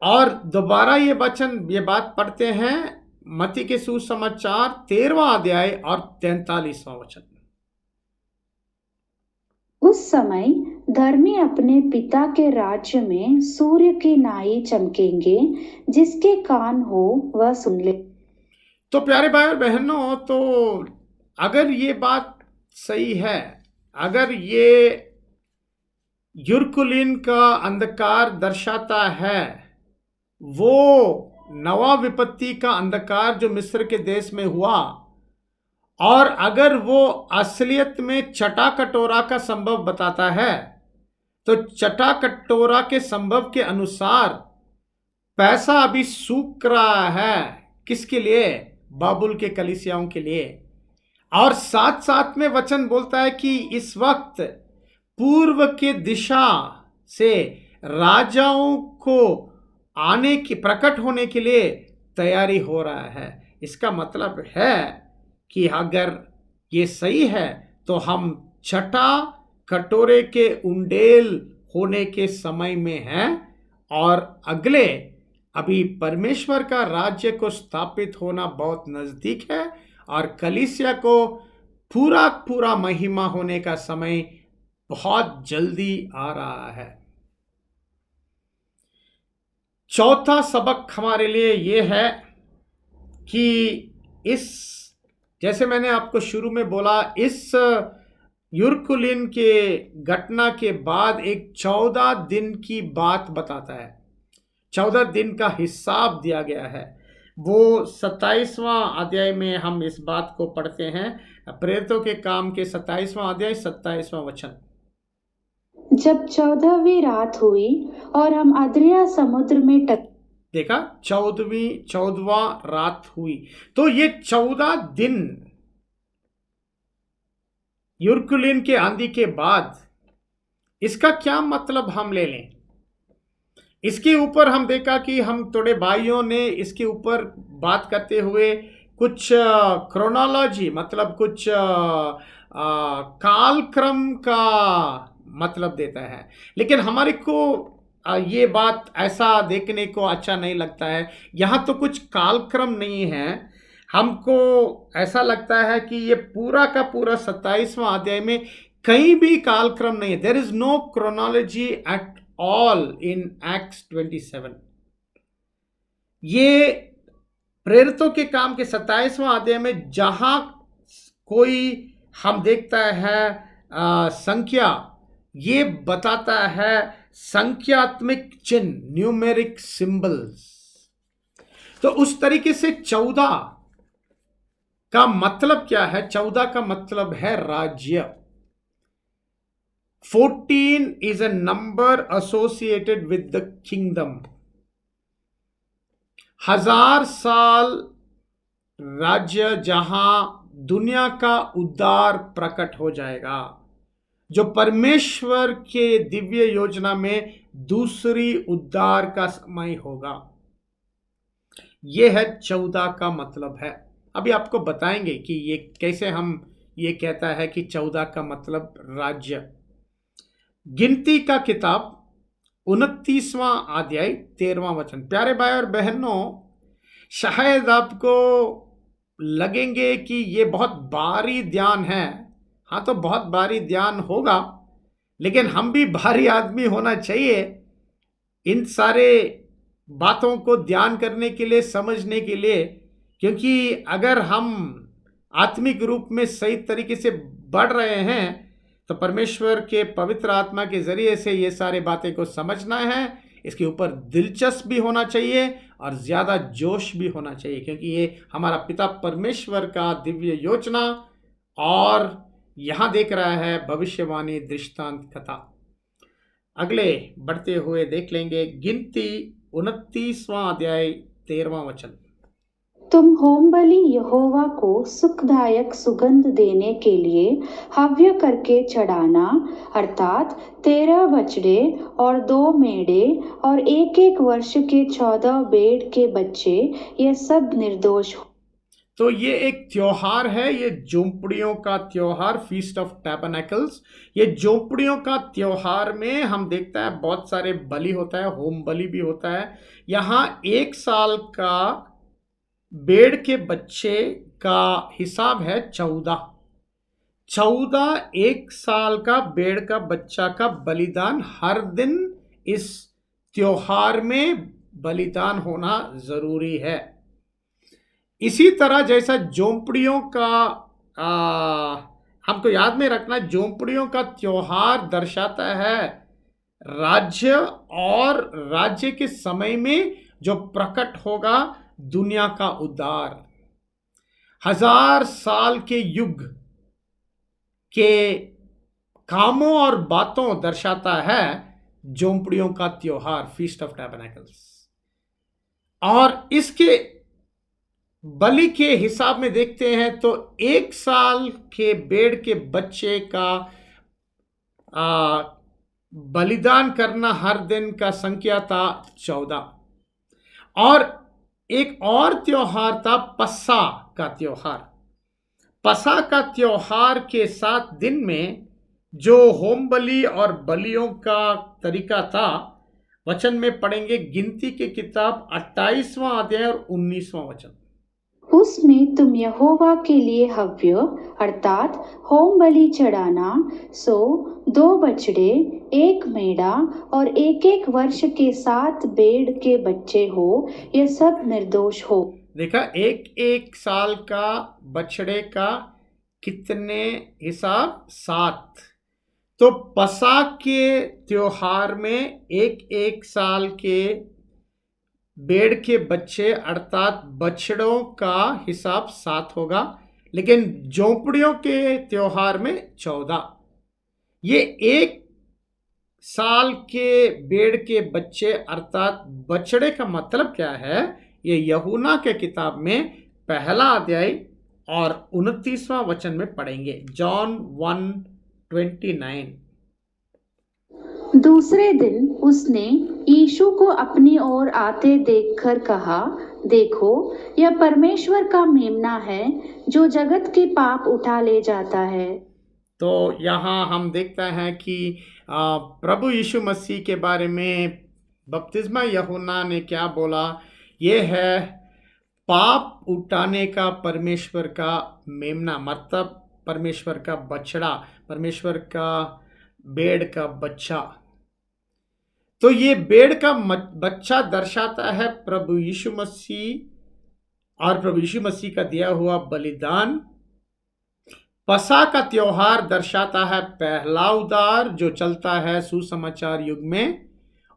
और दोबारा ये बात पढ़ते हैं मत्ती के सुसमाचार 13वां अध्याय और 43वां वचन। उस समय धर्मी अपने पिता के राज्य में सूर्य की नाई चमकेंगे, जिसके कान हो वह सुन ले। तो प्यारे भाई और बहनों, तो अगर ये बात सही है, अगर ये युरकुलिन का अंधकार दर्शाता है, वो नवा विपत्ति का अंधकार जो मिस्र के देश में हुआ, और अगर वो असलियत में चटा कटोरा का संभव बताता है, तो चटा कटोरा के संभव के अनुसार पैसा अभी सूख रहा है। किसके लिए? बाबुल के कलीसियाओं के लिए। और साथ साथ में वचन बोलता है कि इस वक्त पूर्व के दिशा से राजाओं को आने की, प्रकट होने के लिए तैयारी हो रहा है। इसका मतलब है कि अगर ये सही है तो हम छठा कटोरे के उंडेल होने के समय में हैं, और अगले अभी परमेश्वर का राज्य को स्थापित होना बहुत नजदीक है, और कलीसिया को पूरा पूरा महिमा होने का समय बहुत जल्दी आ रहा है। चौथा सबक हमारे लिए यह है कि इस, जैसे मैंने आपको शुरू में बोला, इस युरकुलिन के घटना के बाद एक 14 दिन की बात बताता है। 14 दिन का हिसाब दिया गया है। वो 27वां अध्याय में हम इस बात को पढ़ते हैं। प्रेरितों के काम के 27वां अध्याय 27वां वचन। जब 14वीं रात हुई और हम अद्रिया समुद्र में देखा, 14वां रात हुई। तो ये 14 दिन युरकुलिन के आंधी के बाद, इसका क्या मतलब हम ले लें? इसके ऊपर हम देखा कि हम थोड़े भाइयों ने इसके ऊपर बात करते हुए कुछ क्रोनोलॉजी, मतलब कुछ कालक्रम का मतलब देता है, लेकिन हमारे को ये बात ऐसा देखने को अच्छा नहीं लगता है। यहाँ तो कुछ कालक्रम नहीं है। हमको ऐसा लगता है कि ये पूरा का पूरा 27वां अध्याय में कहीं भी कालक्रम नहीं है। There is no chronology at all in Acts 27। ये प्रेरितों के काम के 27वां अध्याय में जहां कोई हम देखता है संख्या, ये बताता है संख्यात्मक चिन्ह, न्यूमेरिक सिंबल्स। तो उस तरीके से 14 का मतलब क्या है? 14 का मतलब है राज्य। 14 is a number associated with the kingdom। 1000 साल राज्य, जहां दुनिया का उद्धार प्रकट हो जाएगा, जो परमेश्वर के दिव्य योजना में दूसरी उद्धार का समय होगा। यह है 14 का मतलब है। अभी आपको बताएंगे कि ये कैसे हम ये कहता है कि 14 का मतलब राज्य। गिनती का किताब 29वां अध्याय 13वां वचन। प्यारे भाई और बहनों, शायद आपको लगेंगे कि ये बहुत भारी ध्यान है। हाँ, तो बहुत भारी ध्यान होगा, लेकिन हम भी भारी आदमी होना चाहिए इन सारे बातों को ध्यान करने के लिए, समझने के लिए। क्योंकि अगर हम आत्मिक रूप में सही तरीके से बढ़ रहे हैं, तो परमेश्वर के पवित्र आत्मा के जरिए से ये सारे बातें को समझना है। इसके ऊपर दिलचस्प भी होना चाहिए और ज़्यादा जोश भी होना चाहिए, क्योंकि ये हमारा पिता परमेश्वर का दिव्य योजना, और यहाँ देख रहा है भविष्यवाणी, दृष्टांत, कथा। अगले बढ़ते हुए देख लेंगे गिनती 29वां अध्याय 13वां वचन। तुम होम बलि यहोवा को सुखदायक सुगंध देने के लिए हव्य करके चढ़ाना, अर्थात 13 बछड़े और 2 मेढ़े और 1 वर्ष के 14 भेड़ के बच्चे, ये सब निर्दोष हो। तो ये एक त्योहार है, ये झोंपड़ियों का त्योहार, फीस्ट ऑफ टैबरनेकल्स। ये झोंपड़ियों का त्योहार में हम देखता है बहुत सारे बलि होता है, होम बलि भी होता है। यहाँ 1 साल का भेड़ के बच्चे का हिसाब है 14 1 साल का भेड़ का बच्चा का बलिदान हर दिन इस त्योहार में बलिदान होना जरूरी है। इसी तरह जैसा झोंपड़ियों का हमको याद में रखना, झोंपड़ियों का त्योहार दर्शाता है राज्य, और राज्य के समय में जो प्रकट होगा दुनिया का उद्धार। 1000 साल के युग के कामों और बातों दर्शाता है झोंपड़ियों का त्योहार, फीस्ट ऑफ टैबरनेकल्स। और इसके बलि के हिसाब में देखते हैं तो 1 साल के भेड़ के बच्चे का बलिदान करना हर दिन का संख्या था 14। और एक और त्योहार था पस्सा का त्योहार। पस्सा का त्योहार के 7 दिन में जो होम बलि और बलियों का तरीका था, वचन में पढ़ेंगे गिनती की किताब 28वां अध्याय और 19वां वचन। उसमें तुम यहोवा के लिए हव्य अर्थात होम बलि चढ़ाना, सो 2 बछड़े, 1 मेढ़ा और 1 वर्ष के 7 भेड़ के बच्चे हो, ये सब निर्दोष हो। देखा, 1 साल का बछड़े का कितने हिसाब? 7। तो पसा के त्योहार में 1 साल के भेड़ के बच्चे अर्थात बछड़ों का हिसाब 7 होगा, लेकिन झोंपड़ियों के त्योहार में 14। ये 1 साल के भेड़ के बच्चे अर्थात बछड़े का मतलब क्या है? ये यूहन्ना के किताब में 1 अध्याय और 29वां वचन में पढ़ेंगे, जॉन 1:29। दूसरे दिन उसने यीशु को अपनी ओर आते देखकर कहा, देखो, यह परमेश्वर का मेमना है जो जगत के पाप उठा ले जाता है। तो यहाँ हम देखते हैं कि प्रभु यीशु मसीह के बारे में बपतिस्मा यूहन्ना ने क्या बोला? ये है पाप उठाने का परमेश्वर का मेमना, मतलब परमेश्वर का बछड़ा, परमेश्वर का भेड़ का बच्चा। तो ये भेड़ का बच्चा दर्शाता है प्रभु यीशु मसीह और प्रभु यीशु मसीह का दिया हुआ बलिदान। पसा का त्योहार दर्शाता है पहला उद्धार जो चलता है सुसमाचार युग में,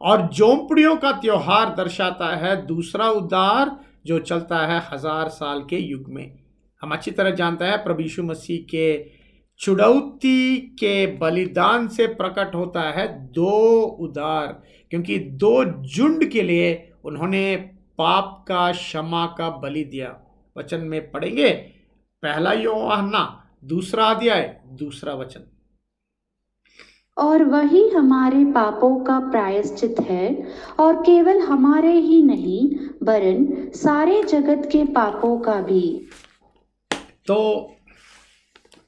और झोंपड़ियों का त्योहार दर्शाता है दूसरा उद्धार जो चलता है 1000 साल के युग में। हम अच्छी तरह जानते हैं प्रभु यीशु मसीह के छुड़ौती के बलिदान से प्रकट होता है 2 उद्धार, क्योंकि 2 झुंड के लिए उन्होंने पाप का क्षमा का बलि दिया। वचन में पढ़ेंगे 1 यूहन्ना 2 अध्याय 2 वचन। और वही हमारे पापों का प्रायश्चित है, और केवल हमारे ही नहीं वरन सारे जगत के पापों का भी। तो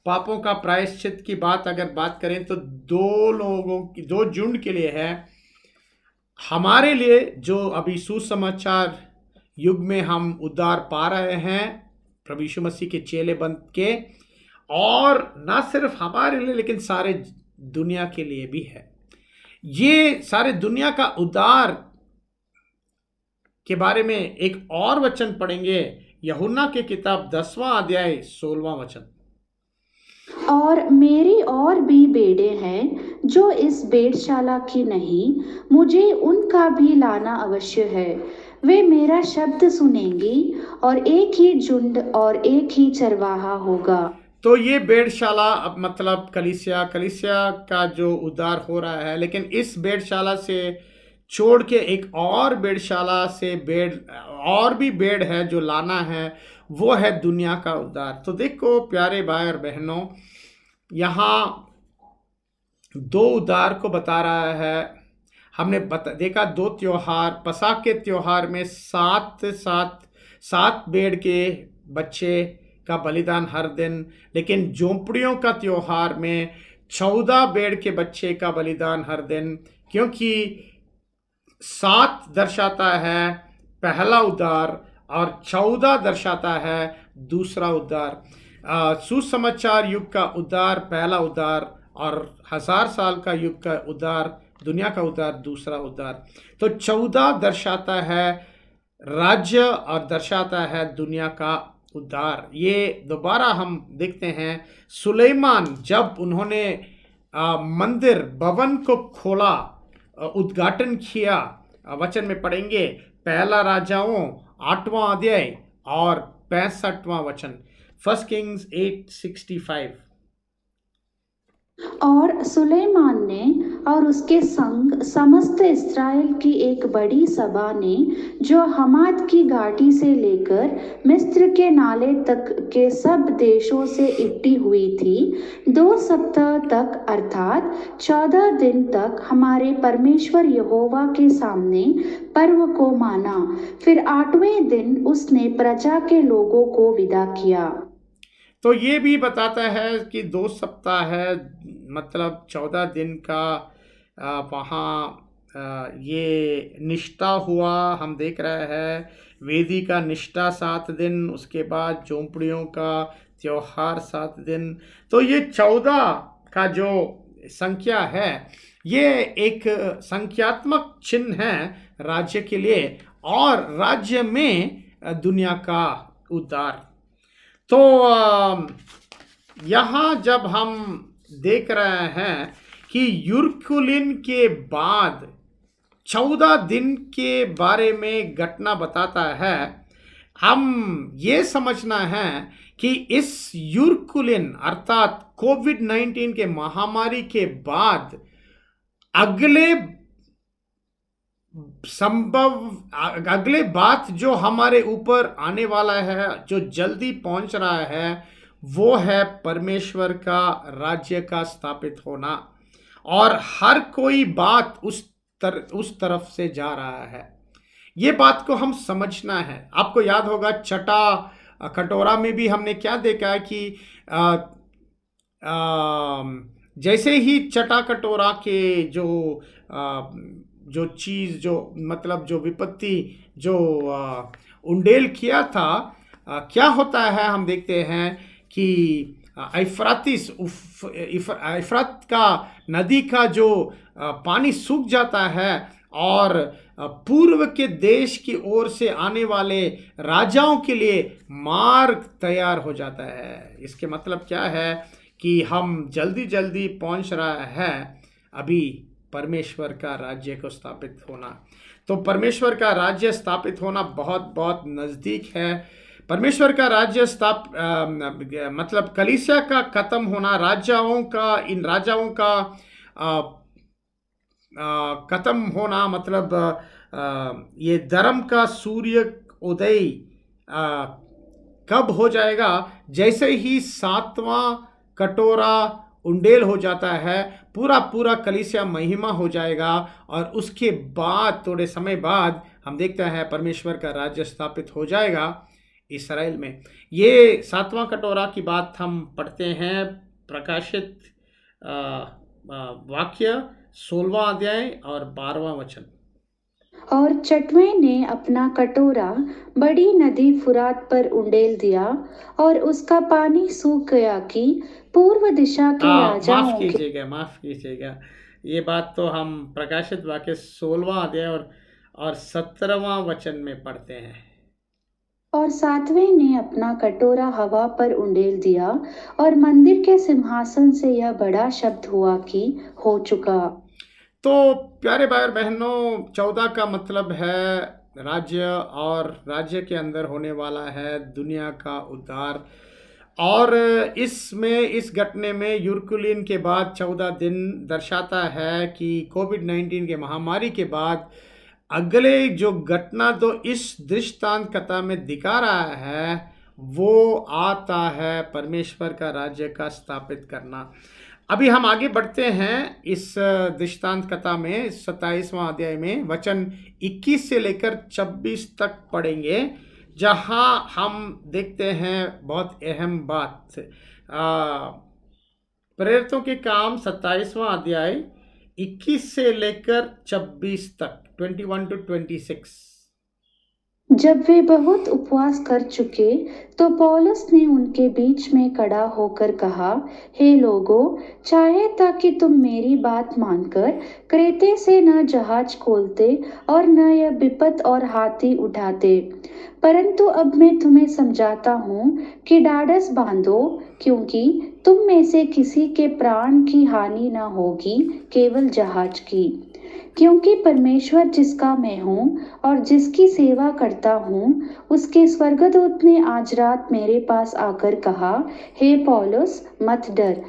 पापों का प्रायश्चित की बात अगर बात करें तो 2 लोगों की, 2 झुंड के लिए है। हमारे लिए जो अभी सुसमाचार युग में हम उद्धार पा रहे हैं प्रभु यीशु मसीह के चेले बन के, और ना सिर्फ हमारे लिए लेकिन सारे दुनिया के लिए भी है। ये सारे दुनिया का उद्धार के बारे में एक और वचन पढ़ेंगे, यूहन्ना की किताब 10वां अध्याय 16वां वचन। और मेरी और भी भेड़ें हैं जो इस भेड़शाला की नहीं, मुझे उनका भी लाना अवश्य है। वे मेरा शब्द सुनेंगी और एक ही झुंड और एक ही चरवाहा होगा। तो ये भेड़शाला अब मतलब कलीसिया का जो उद्धार हो रहा है, लेकिन इस भेड़शाला से छोड़ के एक और भेड़शाला से और भी भेड़ है जो लाना है, वो है दुनिया का उद्धार। तो देखो प्यारे भाई और बहनों, यहाँ 2 उद्धार को बता रहा है। हमने देखा 2 त्योहार, पसा के त्योहार में 7 भेड़ के बच्चे का बलिदान हर दिन, लेकिन झोंपड़ियों का त्योहार में 14 भेड़ के बच्चे का बलिदान हर दिन, क्योंकि 7 दर्शाता है पहला उद्धार और 14 दर्शाता है दूसरा उद्धार। सुसमाचार युग का उद्धार पहला उद्धार और 1000 साल का युग का उद्धार, दुनिया का उद्धार दूसरा उद्धार। तो 14 दर्शाता है राज्य और दर्शाता है दुनिया का उद्धार। ये दोबारा हम देखते हैं, सुलेमान जब उन्होंने मंदिर भवन को खोला, उद्घाटन किया, वचन में पढ़ेंगे पहला राजाओं 8वां अध्याय और 65वां वचन, 1 किंग्स 8:65। और सुलेमान ने और उसके संग समस्त इस्राएल की एक बड़ी सभा ने, जो हमात की घाटी से लेकर मिस्र के नाले तक के सब देशों से इकट्ठी हुई थी, 2 सप्ताह तक अर्थात 14 दिन तक हमारे परमेश्वर यहोवा के सामने पर्व को माना। फिर 8वें दिन उसने प्रजा के लोगों को विदा किया। तो ये भी बताता है कि 2 सप्ताह है, मतलब 14 दिन का वहाँ ये निष्ठा हुआ। हम देख रहे हैं वेदी का निष्ठा 7 दिन, उसके बाद झोंपड़ियों का त्योहार 7 दिन। तो ये 14 का जो संख्या है, ये एक संख्यात्मक चिन्ह है राज्य के लिए और राज्य में दुनिया का उद्धार। तो यहाँ जब हम देख रहे हैं कि यरूशलेम के बाद 14 दिन के बारे में घटना बताता है, हम ये समझना है कि इस यरूशलेम अर्थात कोविड-19 के महामारी के बाद अगले बात जो हमारे ऊपर आने वाला है, जो जल्दी पहुंच रहा है, वो है परमेश्वर का राज्य का स्थापित होना। और हर कोई बात उस तरफ से जा रहा है। ये बात को हम समझना है। आपको याद होगा छठा कटोरा में भी हमने क्या देखा है कि जैसे ही छठा कटोरा के जो चीज़, जो मतलब जो विपत्ति जो उंडेल किया था, क्या होता है हम देखते हैं कि इफ्रात का नदी का जो पानी सूख जाता है और पूर्व के देश की ओर से आने वाले राजाओं के लिए मार्ग तैयार हो जाता है। इसके मतलब क्या है कि हम जल्दी जल्दी पहुंच रहा है अभी परमेश्वर का राज्य को स्थापित होना। तो परमेश्वर का राज्य स्थापित होना बहुत बहुत नज़दीक है। परमेश्वर का राज्य मतलब कलीसिया का खत्म होना, इन राजाओं का खत्म होना, मतलब ये धर्म का सूर्य उदय कब हो जाएगा? जैसे ही 7वां कटोरा उंडेल हो जाता है, पूरा कलीसिया महिमा हो जाएगा और उसके बाद थोड़े समय बाद हम देखते हैं परमेश्वर का राज्य स्थापित हो जाएगा इस्राएल में। ये 7वां कटोरा की बात हम पढ़ते हैं प्रकाशित वाक्य 16वां अध्याय और 12वां वचन। और छठवें ने अपना कटोरा बड़ी नदी फुरात पर उंडेल दिया और उसका पानी सूख गया कि पूर्व दिशा के राजाओं माफ कीजिएगा, ये बात तो हम प्रकाशित वाक्य 16वां अध्याय और 17वां वचन में पढ़ते हैं। और 7वें ने अपना कटोरा हवा पर उंडेल दिया और मंदिर के सिंहासन से यह बड़ा शब्द हुआ कि हो चुका। तो प्यारे भाई और बहनों, 14 का मतलब है राज्य, और राज्य के अंदर होने वाला है दुनिया का उद्धार। और इस घटने में यरूशलेम के बाद 14 दिन दर्शाता है कि कोविड-19 के महामारी के बाद अगले जो घटना तो इस दृष्टांत कथा में दिखा रहा है, वो आता है परमेश्वर का राज्य का स्थापित करना। अभी हम आगे बढ़ते हैं इस दृष्टांत कथा में 27वां अध्याय में वचन 21 से लेकर 26 तक पढ़ेंगे। जहां हम देखते हैं बहुत अहम बात, प्रेरितों के काम 27वां अध्याय 21 से लेकर 26 तक, 21 to 26। जब वे बहुत उपवास कर चुके तो पौलुस ने उनके बीच में खड़ा होकर कहा, हे लोगों, चाहे था कि तुम मेरी बात मानकर क्रेते से न जहाज खोलते और न यह विपत और हाथी उठाते, परंतु अब मैं तुम्हें समझाता हूँ कि ढाढ़स बांधो, क्योंकि तुम में से किसी के प्राण की हानि न होगी, केवल जहाज की। क्योंकि परमेश्वर जिसका मैं हूँ और जिसकी सेवा करता हूँ, उसके स्वर्गदूत ने आज रात मेरे पास आकर कहा, हे पौलुस, मत डर,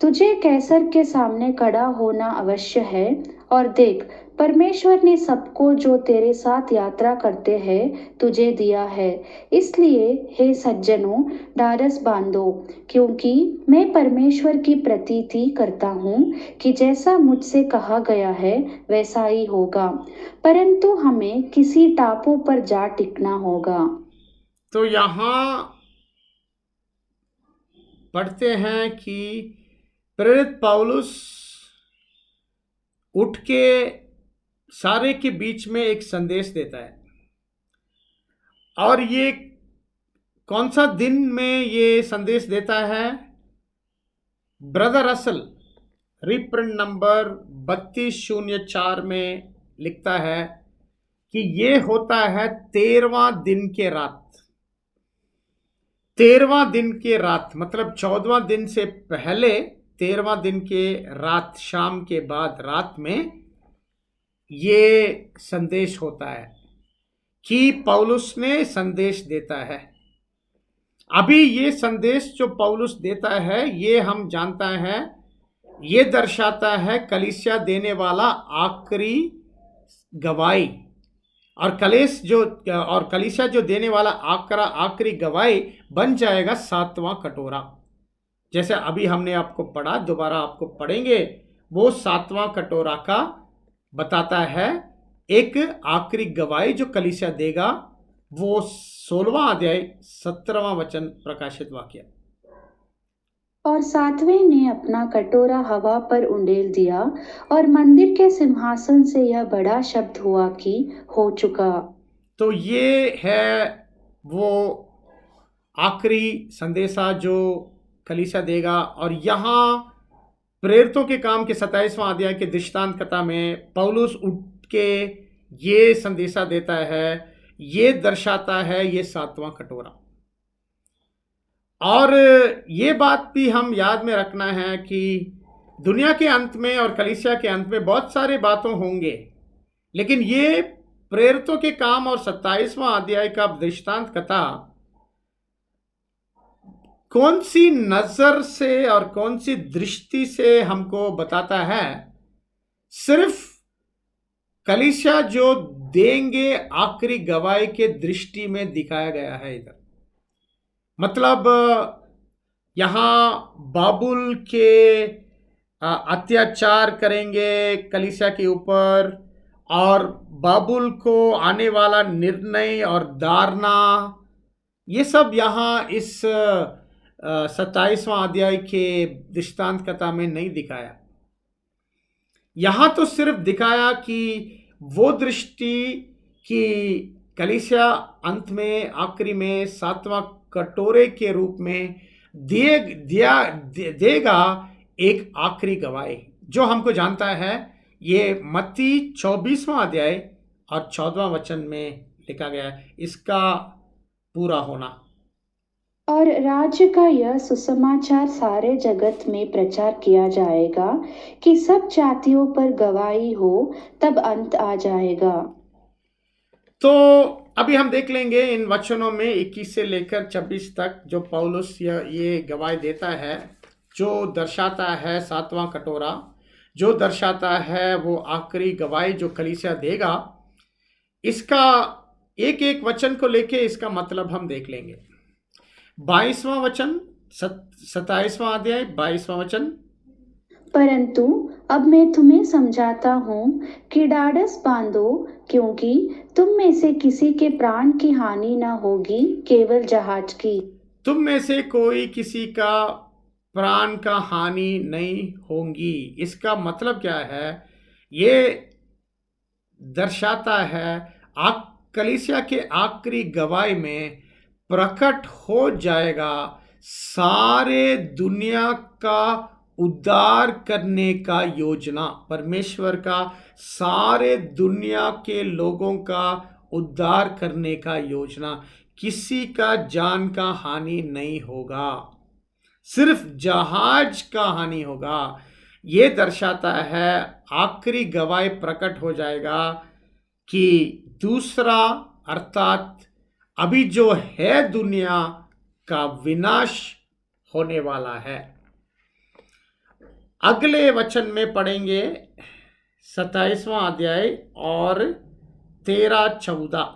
तुझे कैसर के सामने खड़ा होना अवश्य है, और देख, परमेश्वर ने सबको जो तेरे साथ यात्रा करते हैं तुझे दिया है। इसलिए हे सज्जनों, ढाढ़स बांधो, क्योंकि मैं परमेश्वर की प्रतीति करता हूँ कि जैसा मुझसे कहा गया है वैसा ही होगा, परंतु हमें किसी टापू पर जा टिकना होगा। तो यहाँ पढ़ते हैं कि प्रेरित पौलुस उठ के सारे के बीच में एक संदेश देता है, और ये कौन सा दिन में ये संदेश देता है? ब्रदर असल रिप्रिंट नंबर 3204 में लिखता है कि ये होता है 13वां दिन के रात। 13वां दिन के रात मतलब 14वां दिन से पहले 13वां दिन के रात, शाम के बाद रात में ये संदेश होता है कि पौलुस ने संदेश देता है। अभी ये संदेश जो पौलुस देता है, ये हम जानता है, ये दर्शाता है कलीसिया देने वाला आखिरी गवाही, और कलीसिया जो देने वाला आखिरी गवाही बन जाएगा 7वां कटोरा। जैसे अभी हमने आपको पढ़ा, दोबारा आपको पढ़ेंगे, वो 7वां कटोरा का बताता है एक आखिरी गवाही जो कलीसिया देगा। वो 16वां अध्याय 17वां वचन प्रकाशित वाक्य। और 7वें ने अपना कटोरा हवा पर उंडेल दिया, और मंदिर के सिंहासन से यह बड़ा शब्द हुआ कि हो चुका। तो ये है वो आखिरी संदेशा जो कलीसिया देगा। और यहाँ प्रेरितों के काम के 27वां अध्याय के दृष्टांत कथा में पौलुस उठ के ये संदेशा देता है, ये दर्शाता है ये 7वां कटोरा। और ये बात भी हम याद में रखना है कि दुनिया के अंत में और कलीसिया के अंत में बहुत सारे बातों होंगे, लेकिन ये प्रेरितों के काम और 27वां अध्याय का दृष्टांत कथा कौन सी नजर से और कौन सी दृष्टि से हमको बताता है? सिर्फ कलीसिया जो देंगे आखिरी गवाही के दृष्टि में दिखाया गया है इधर। मतलब यहां बाबुल के अत्याचार करेंगे कलीसिया के ऊपर, और बाबुल को आने वाला निर्णय और धारणा, ये सब यहाँ इस 27वां अध्याय के दृष्टांत कथा में नहीं दिखाया। यहां तो सिर्फ दिखाया कि वो दृष्टि कि कलीसिया अंत में आखिरी में 7वां कटोरे के रूप में देगा एक आखिरी गवाही, जो हमको जानता है ये मत्ती 24वां अध्याय और 14वां वचन में लिखा गया है, इसका पूरा होना। और राज्य का यह सुसमाचार सारे जगत में प्रचार किया जाएगा कि सब जातियों पर गवाही हो, तब अंत आ जाएगा। तो अभी हम देख लेंगे इन वचनों में 21 से लेकर 26 तक जो पौलुस ये गवाही देता है, जो दर्शाता है 7वां कटोरा, जो दर्शाता है वो आखिरी गवाही जो कलीसिया देगा। इसका एक एक वचन को लेके इसका मतलब हम देख लेंगे। 22वां वचन, 27वां अध्याय 22वां वचन। परंतु अब मैं तुम्हें समझाता हूँ कि ढाढ़स बांधो, क्योंकि तुम में से किसी के प्राण की हानि न होगी, केवल जहाज की। तुम में से कोई किसी का प्राण का हानि नहीं होगी। इसका मतलब क्या है? ये दर्शाता है कलीसिया के आखिरी गवाही में प्रकट हो जाएगा सारे दुनिया का उद्धार करने का योजना। परमेश्वर का सारे दुनिया के लोगों का उद्धार करने का योजना। किसी का जान का हानि नहीं होगा, सिर्फ जहाज का हानि होगा। ये दर्शाता है आखिरी गवाही प्रकट हो जाएगा कि दूसरा अर्थात अभी जो है दुनिया का विनाश होने वाला है। अगले वचन में पढ़ेंगे 27वां अध्याय और 13-14।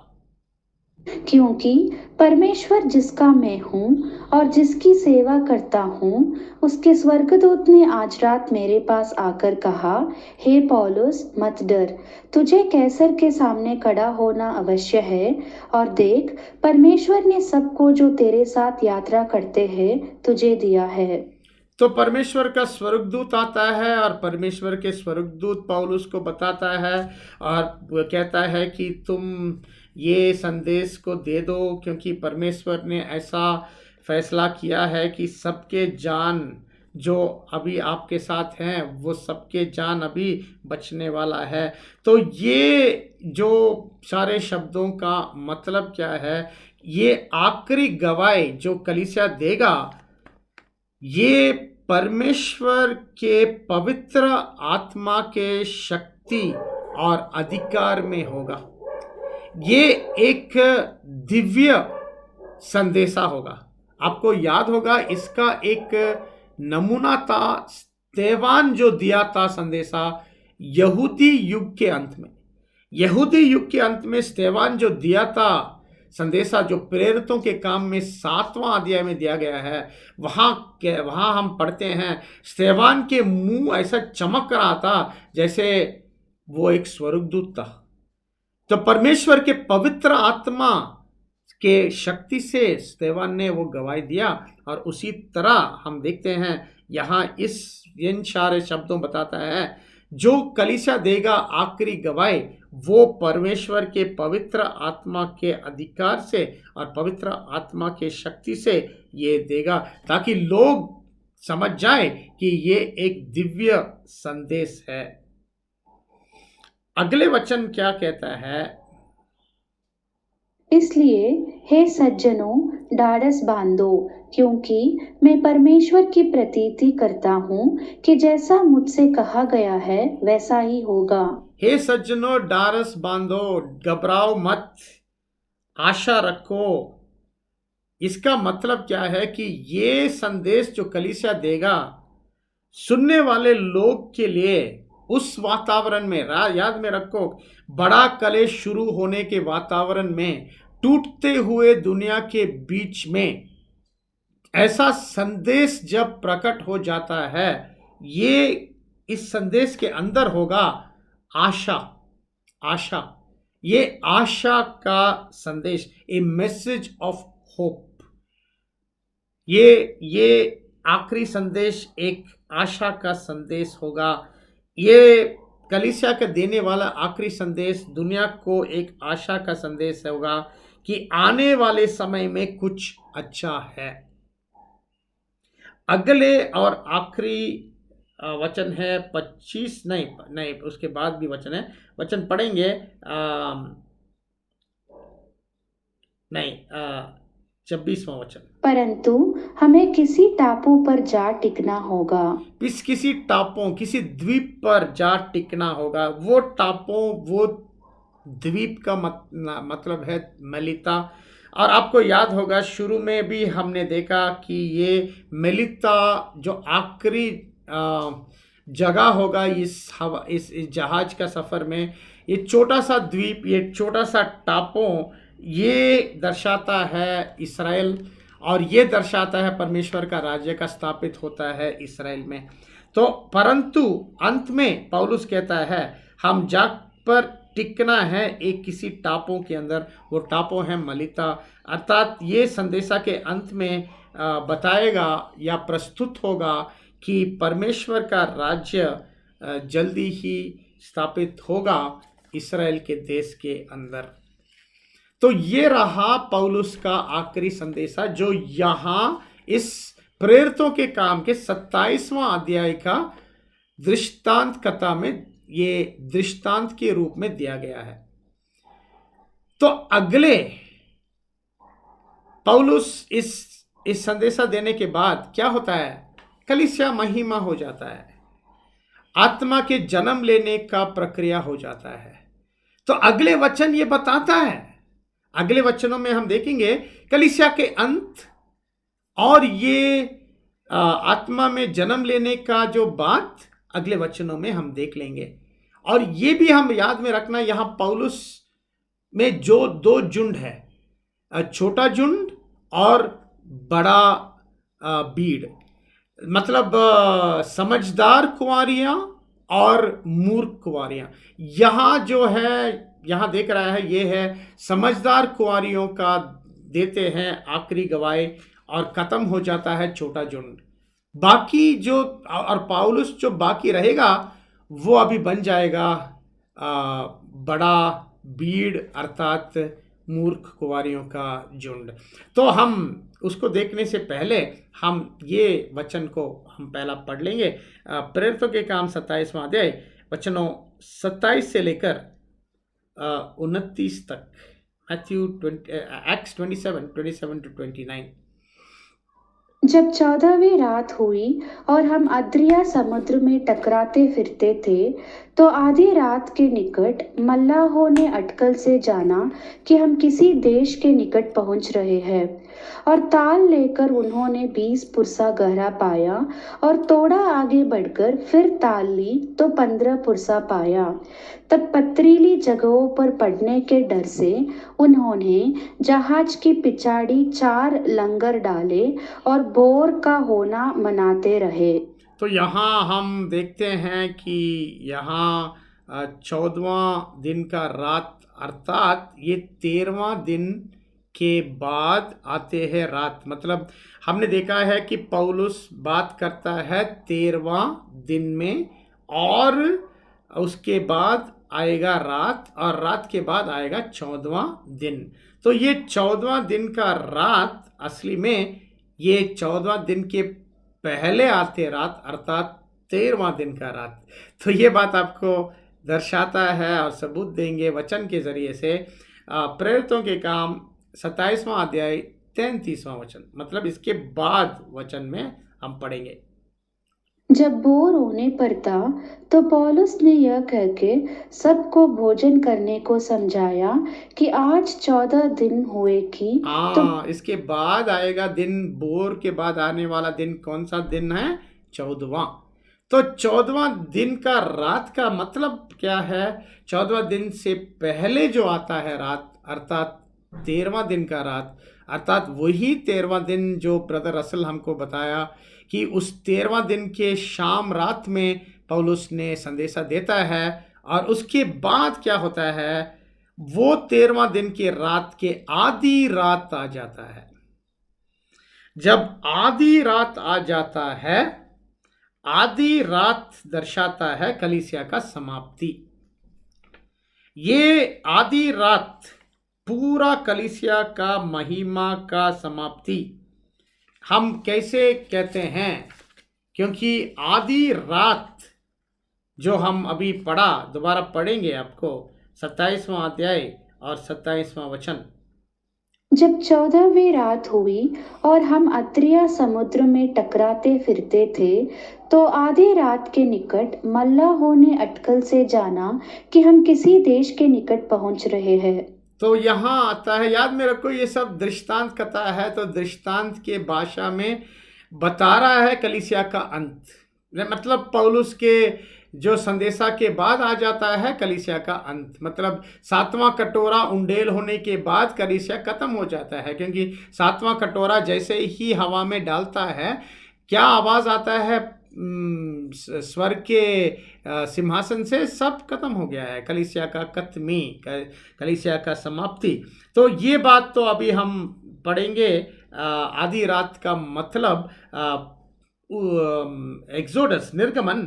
क्योंकि परमेश्वर जिसका मैं हूँ और जिसकी सेवा करता हूँ, उसके स्वर्गदूत ने आज रात मेरे पास आकर कहा, हे पौलुस, मत डर, तुझे कैसर के सामने खड़ा होना अवश्य है। और देख, परमेश्वर ने सबको जो तेरे साथ यात्रा करते हैं तुझे दिया है। तो परमेश्वर का स्वर्गदूत आता है और परमेश्वर के स्वर्गदूत पौलुस को बताता है और वो कहता है कि तुम ये संदेश को दे दो, क्योंकि परमेश्वर ने ऐसा फैसला किया है कि सबके जान जो अभी आपके साथ हैं वो सबके जान अभी बचने वाला है। तो ये जो सारे शब्दों का मतलब क्या है? ये आखिरी गवाही जो कलीसिया देगा, ये परमेश्वर के पवित्र आत्मा के शक्ति और अधिकार में होगा। ये एक दिव्य संदेशा होगा। आपको याद होगा इसका एक नमूना था स्तेवान जो दिया था संदेशा यहूदी युग के अंत में। यहूदी युग के अंत में स्तेवान जो दिया था संदेशा, जो प्रेरितों के काम में 7वां अध्याय में दिया गया है, वहां हम पढ़ते हैं स्तेवान के मुंह ऐसा चमक रहा था जैसे वो एक स्वर्गदूत था। तो परमेश्वर के पवित्र आत्मा के शक्ति से स्तेवान ने वो गवाही दिया। और उसी तरह हम देखते हैं यहाँ इन सारे शब्दों बताता है जो कलीसिया देगा आखिरी गवाही, वो परमेश्वर के पवित्र आत्मा के अधिकार से और पवित्र आत्मा के शक्ति से ये देगा, ताकि लोग समझ जाए कि ये एक दिव्य संदेश है। अगले वचन क्या कहता है? इसलिए हे सज्जनों, ढाढ़स बांधो, क्योंकि मैं परमेश्वर की प्रतीति करता हूँ कि जैसा मुझसे कहा गया है वैसा ही होगा। हे सज्जनों, ढाढ़स बांधो, घबराओ मत, आशा रखो। इसका मतलब क्या है कि ये संदेश जो कलीसिया देगा सुनने वाले लोग के लिए उस वातावरण में, याद में रखो, बड़ा कलेश शुरू होने के वातावरण में, टूटते हुए दुनिया के बीच में ऐसा संदेश जब प्रकट हो जाता है, ये इस संदेश के अंदर होगा आशा। आशा, ये आशा का संदेश, ए मैसेज ऑफ होप। ये आखिरी संदेश एक आशा का संदेश होगा। ये कलीसिया का देने वाला आखिरी संदेश दुनिया को एक आशा का संदेश होगा कि आने वाले समय में कुछ अच्छा है। अगले और आखिरी वचन है 25, नहीं उसके बाद भी वचन है, वचन पढ़ेंगे 26वां वचन। परंतु हमें किसी टापू पर जा टिकना होगा। किसी टापों, किसी द्वीप पर जा टिकना होगा। वो टापों, वो द्वीप का मतलब है मेलिता। और आपको याद होगा शुरू में भी हमने देखा कि ये मेलिता जो आखिरी जगह होगा इस जहाज का सफ़र में, ये छोटा सा द्वीप, ये छोटा सा टापों, ये दर्शाता है इस्राएल, और ये दर्शाता है परमेश्वर का राज्य का स्थापित होता है इस्राएल में। तो परंतु अंत में पौलुस कहता है हम जाग पर टिकना है एक किसी टापू के अंदर, वो टापू है मलिता। अर्थात ये संदेशा के अंत में बताएगा या प्रस्तुत होगा कि परमेश्वर का राज्य जल्दी ही स्थापित होगा इस्राएल के देश के अंदर। तो ये रहा पौलुस का आखिरी संदेशा जो यहाँ इस प्रेरितों के काम के 27वां अध्याय का दृष्टांत कथा में ये दृष्टांत के रूप में दिया गया है। तो अगले पौलुस इस संदेशा देने के बाद क्या होता है, कलीसिया महिमा हो जाता है, आत्मा के जन्म लेने का प्रक्रिया हो जाता है। तो अगले वचन ये बताता है, अगले वचनों में हम देखेंगे कलीसिया के अंत और ये आत्मा में जन्म लेने का जो बात अगले वचनों में हम देख लेंगे। और ये भी हम याद में रखना, यहाँ पौलुस में जो दो झुंड है, छोटा झुंड और बड़ा भीड़, मतलब समझदार कुंवारियां और मूर्ख कुंवारियां। यहाँ जो है, यहाँ देख रहा है, ये है समझदार कुंवारियों का देते हैं आखिरी गवाही और खत्म हो जाता है छोटा झुंड। बाकी जो और पौलुस जो बाकी रहेगा वो अभी बन जाएगा बड़ा भीड़ अर्थात मूर्ख कुंवारियों का झुंड। तो हम उसको देखने से पहले हम ये वचन को हम पहला पढ़ लेंगे। प्रेरितों के काम 27वां अध्याय वचनों 27 से लेकर 29 तक, मैथ्यू एक्ट्स 27 to 29। जब 14वीं रात हुई और हम अद्रिया समुद्र में टकराते फिरते थे, तो आधी रात के निकट मल्लाहों ने अटकल से जाना कि हम किसी देश के निकट पहुंच रहे हैं, और ताल लेकर उन्होंने 20 पुरसा गहरा पाया, और थोड़ा आगे बढ़कर फिर ताल ली तो 15 पुरसा पाया। तब पथरीली जगहों पर पड़ने के डर से उन्होंने जहाज की पिछाड़ी 4 लंगर डाले और बोर का होना मनाते रहे। तो यहाँ हम देखते हैं कि यहाँ 14वां दिन का रात अर्थात ये 13वां दिन के बाद आते हैं रात। मतलब हमने देखा है कि पौलुस बात करता है 13वां दिन में, और उसके बाद आएगा रात, और रात के बाद आएगा 14वां दिन। तो ये 14वां दिन का रात असली में ये 14वां दिन के पहले आते रात अर्थात 13वां दिन का रात। तो ये बात आपको दर्शाता है और सबूत देंगे वचन के जरिए से। प्रेरितों के काम 27वां अध्याय 33वां वचन, मतलब इसके बाद वचन में हम पढ़ेंगे। जब बोर होने पर था तो पौलुस ने यह कहके सबको भोजन करने को समझाया कि आज 14 दिन हुए कि इसके बाद आएगा दिन, बोर के बाद आने वाला दिन कौन सा दिन है? 14वां। तो 14वां दिन का रात का मतलब क्या है? 14वां दिन से पहले जो आता है रात अर्थात 13वां दिन का रात, अर्थात वही 13वां दिन जो ब्रदर रसल हमको बताया कि उस 13वां दिन के शाम रात में पौलुस ने संदेशा देता है। और उसके बाद क्या होता है, वो 13वां दिन के रात के आधी रात आ जाता है। जब आधी रात आ जाता है, आधी रात दर्शाता है कलीसिया का समाप्ति। ये आधी रात पूरा कलीसिया का महिमा का समाप्ति हम कैसे कहते हैं? क्योंकि आधी रात जो हम अभी पढ़ा, दोबारा पढ़ेंगे आपको 27वां अध्याय और 27वां वचन। जब 14वीं रात हुई और हम अद्रिया समुद्र में टकराते फिरते थे, तो आधी रात के निकट मल्लाहों ने अटकल से जाना कि हम किसी देश के निकट पहुंच रहे हैं। तो यहाँ आता है, याद में रखो ये सब दृष्टांत कथा है, तो दृष्टांत के भाषा में बता रहा है कलीसिया का अंत। मतलब पौलुस के जो संदेशा के बाद आ जाता है कलीसिया का अंत, मतलब 7वां कटोरा उंडेल होने के बाद कलीसिया खत्म हो जाता है। क्योंकि 7वां कटोरा जैसे ही हवा में डालता है, क्या आवाज़ आता है? स्वर्ग के सिंहासन से सब खत्म हो गया है, कलीसिया का खत्मी, कलीसिया का समाप्ति। तो ये बात तो अभी हम पढ़ेंगे। आधी रात का मतलब एक्सोडस, निर्गमन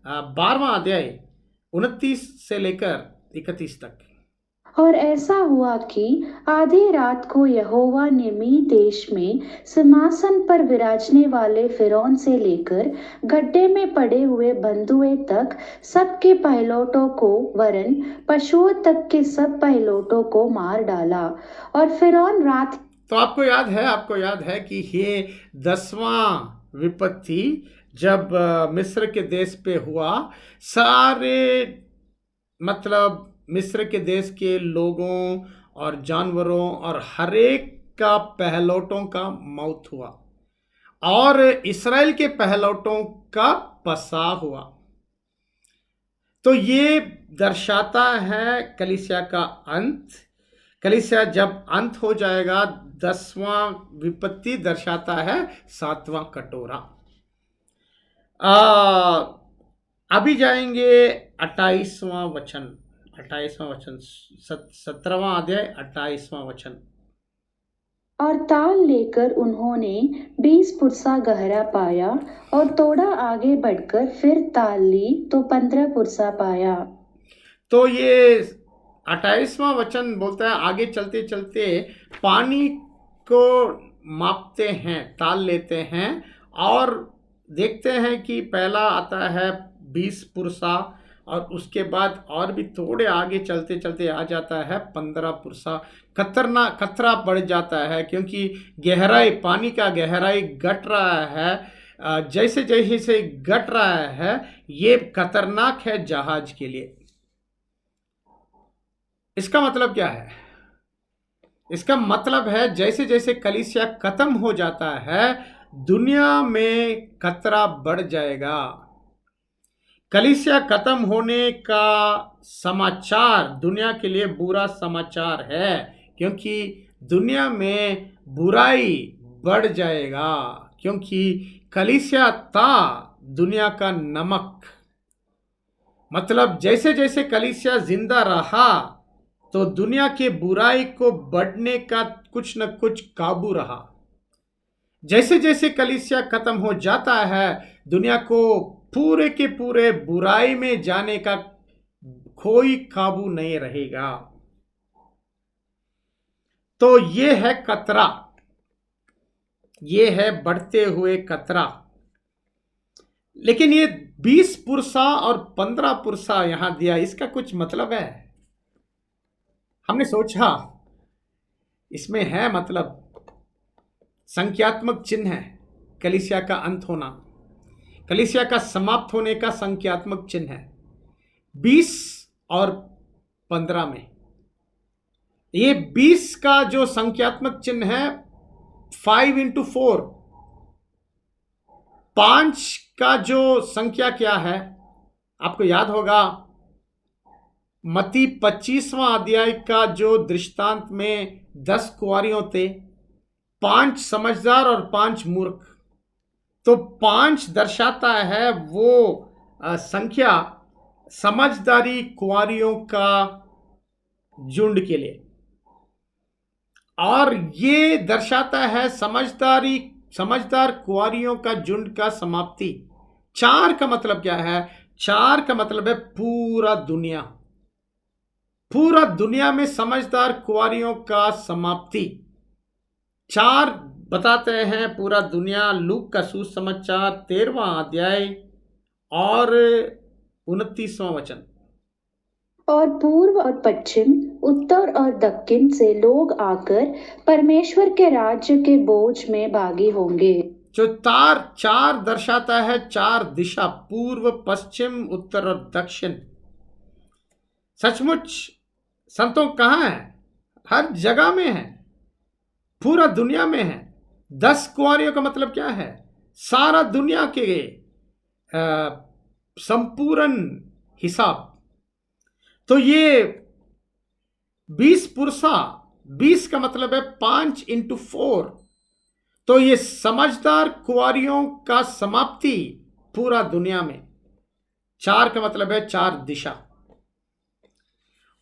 12वां अध्याय 29 से लेकर 31 तक। और ऐसा हुआ कि आधी रात को यहोवा ने मी देश में सिंहासन पर विराजने वाले फिरौन से लेकर गड्ढे में पड़े हुए बंधुए तक सबके पहिलौठों को वरन पशुओं तक के सब पहिलौठों को मार डाला। और फिरौन रात तो आपको याद है कि ये 10वां विपत्ति जब मिस्र के देश पे हुआ, सारे मतलब मिस्र के देश के लोगों और जानवरों और हरेक का पहलौठों का मौत हुआ, और इस्राएल के पहलौठों का पसा हुआ। तो ये दर्शाता है कलीसिया का अंत। कलीसिया जब अंत हो जाएगा, 10वां विपत्ति दर्शाता है 7वां कटोरा। अभी जाएंगे 28वां वचन, 17वां अध्याय 28वां वचन। और ताल लेकर उन्होंने 20 पुरसा गहरा पाया, और थोड़ा आगे बढ़कर फिर ताल ली तो 15 पुरसा पाया। तो ये 28वां वचन बोलता है, आगे चलते चलते पानी को मापते हैं, ताल लेते हैं, और देखते हैं कि पहला आता है 20 पुरसा, और उसके बाद और भी थोड़े आगे चलते चलते आ जाता है 15 पुरसा। खतरा बढ़ जाता है, क्योंकि गहराई, पानी का गहराई घट रहा है। जैसे जैसे घट रहा है, ये खतरनाक है जहाज के लिए। इसका मतलब क्या है? इसका मतलब है जैसे जैसे कलीसिया खत्म हो जाता है, दुनिया में खतरा बढ़ जाएगा। कलीसिया खत्म होने का समाचार दुनिया के लिए बुरा समाचार है, क्योंकि दुनिया में बुराई बढ़ जाएगा, क्योंकि कलीसिया था दुनिया का नमक। मतलब जैसे जैसे कलीसिया जिंदा रहा, तो दुनिया के बुराई को बढ़ने का कुछ न कुछ काबू रहा। जैसे जैसे कलीसिया खत्म हो जाता है, दुनिया को पूरे के पूरे बुराई में जाने का कोई काबू नहीं रहेगा। तो ये है खतरा, ये है बढ़ते हुए खतरा। लेकिन ये 20 पुरसा और 15 पुरसा यहां दिया, इसका कुछ मतलब है? हमने सोचा इसमें है मतलब संख्यात्मक चिन्ह है, कलीसिया का अंत होना, कलीसिया का समाप्त होने का संख्यात्मक चिन्ह है 20 और 15 में। ये 20 का जो संख्यात्मक चिन्ह है 5 into 4, 5 का जो संख्या क्या है आपको याद होगा, मत्ती 25वां अध्याय का जो दृष्टांत में 10 कुंवारियों थे, 5 समझदार और 5 मूर्ख। तो 5 दर्शाता है वो संख्या समझदारी कुंवारियों का झुंड के लिए, और ये दर्शाता है समझदार कुंवारियों का झुंड का समाप्ति। 4 का मतलब क्या है? 4 का मतलब है पूरा दुनिया में समझदार कुंवारियों का समाप्ति। 4 बताते हैं पूरा दुनिया। लूक का सुसमाचार 13वां अध्याय और 29वां वचन। और पूर्व और पश्चिम, उत्तर और दक्षिण से लोग आकर परमेश्वर के राज्य के बोझ में भागी होंगे। जो 4 दर्शाता है 4 दिशा, पूर्व, पश्चिम, उत्तर और दक्षिण। सचमुच संतों कहाँ है? हर जगह में है, पूरा दुनिया में है। 10 कुंवारियों का मतलब क्या है? सारा दुनिया के संपूर्ण हिसाब। तो ये 20 पुरसा, 20 का मतलब है 5 into 4। तो ये समझदार कुंवारियों का समाप्ति पूरा दुनिया में। 4 का मतलब है 4 दिशा।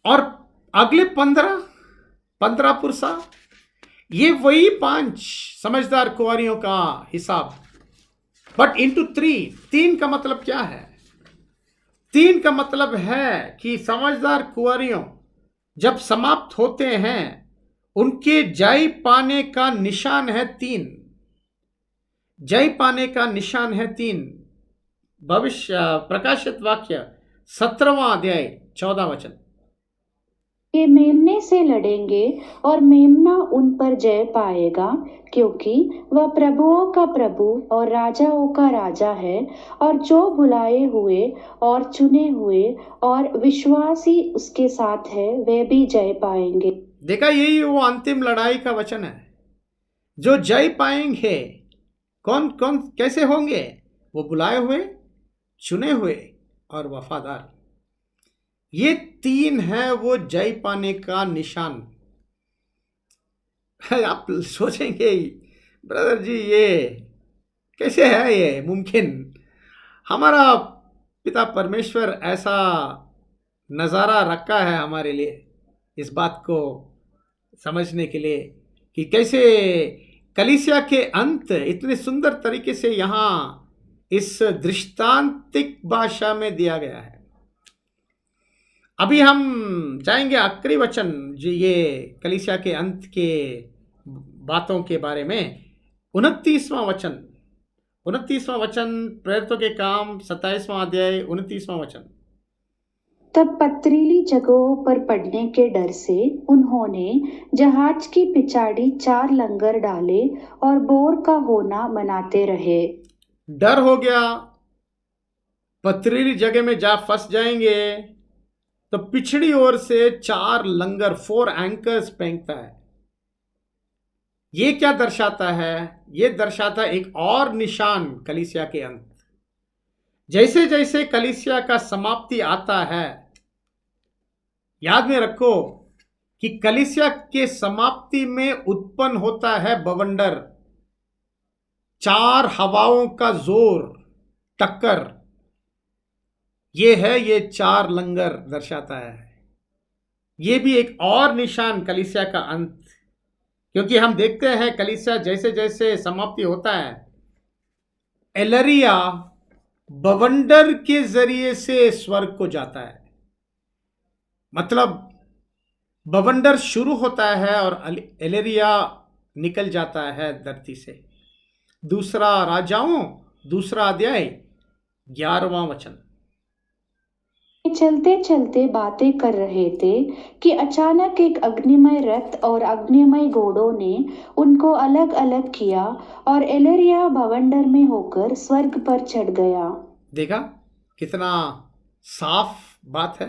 और अगले 15 पुरुषा, ये वही 5 समझदार कुंवारियों का हिसाब, बट इंटू 3 का मतलब क्या है? 3 का मतलब है कि समझदार कुंवारियों जब समाप्त होते हैं, उनके जय पाने का निशान है 3। जय पाने का निशान है 3। भविष्य प्रकाशित वाक्य 17वां अध्याय 14 वचन। ये मेमने से लड़ेंगे और मेमना उन पर जय पाएगा, क्योंकि वह प्रभुओं का प्रभु और राजाओं का राजा है, और जो बुलाए हुए और चुने हुए और विश्वासी उसके साथ है, वे भी जय पाएंगे। देखा, यही वो अंतिम लड़ाई का वचन है। जो जय पाएंगे कौन कौन कैसे होंगे? वो बुलाए हुए, चुने हुए और वफादार। ये 3 है वो जय पाने का निशान। आप सोचेंगे ब्रदर जी ये कैसे है ये मुमकिन? हमारा पिता परमेश्वर ऐसा नज़ारा रखा है हमारे लिए इस बात को समझने के लिए कि कैसे कलीसिया के अंत इतने सुंदर तरीके से यहाँ इस दृष्टांतिक भाषा में दिया गया है। अभी हम जाएंगे आखिरी वचन, जो ये कलीसिया के अंत के बातों के बारे में। 29वां वचन, 29वां वचन, प्रेरितों के काम 27वां अध्याय 29वां वचन। तब पथरीली जगहों पर पड़ने के डर से उन्होंने जहाज की पिछाड़ी 4 लंगर डाले और बोर का होना मनाते रहे। डर हो गया, पथरीली जगह में जा फंस जाएंगे, तो पिछड़ी ओर से 4 लंगर 4 एंकर्स फेंकता है। ये क्या दर्शाता है? ये दर्शाता है एक और निशान कलीसिया के अंत। जैसे जैसे कलीसिया का समाप्ति आता है, याद में रखो कि कलीसिया के समाप्ति में उत्पन्न होता है बवंडर, 4 हवाओं का जोर, टक्कर। ये 4 लंगर दर्शाता है। ये भी एक और निशान कलीसिया का अंत, क्योंकि हम देखते हैं कलीसिया जैसे जैसे समाप्ति होता है, एलरिया बवंडर के जरिए से स्वर्ग को जाता है। मतलब बवंडर शुरू होता है और एलरिया निकल जाता है धरती से। दूसरा राजाओं 2 अध्याय 11वां वचन। चलते चलते बातें कर रहे थे कि अचानक एक अग्निमय रथ और अग्निमय घोड़ों ने उनको अलग अलग किया, और एलरिया बवंडर में होकर स्वर्ग पर चढ़ गया। देखा कितना साफ बात है।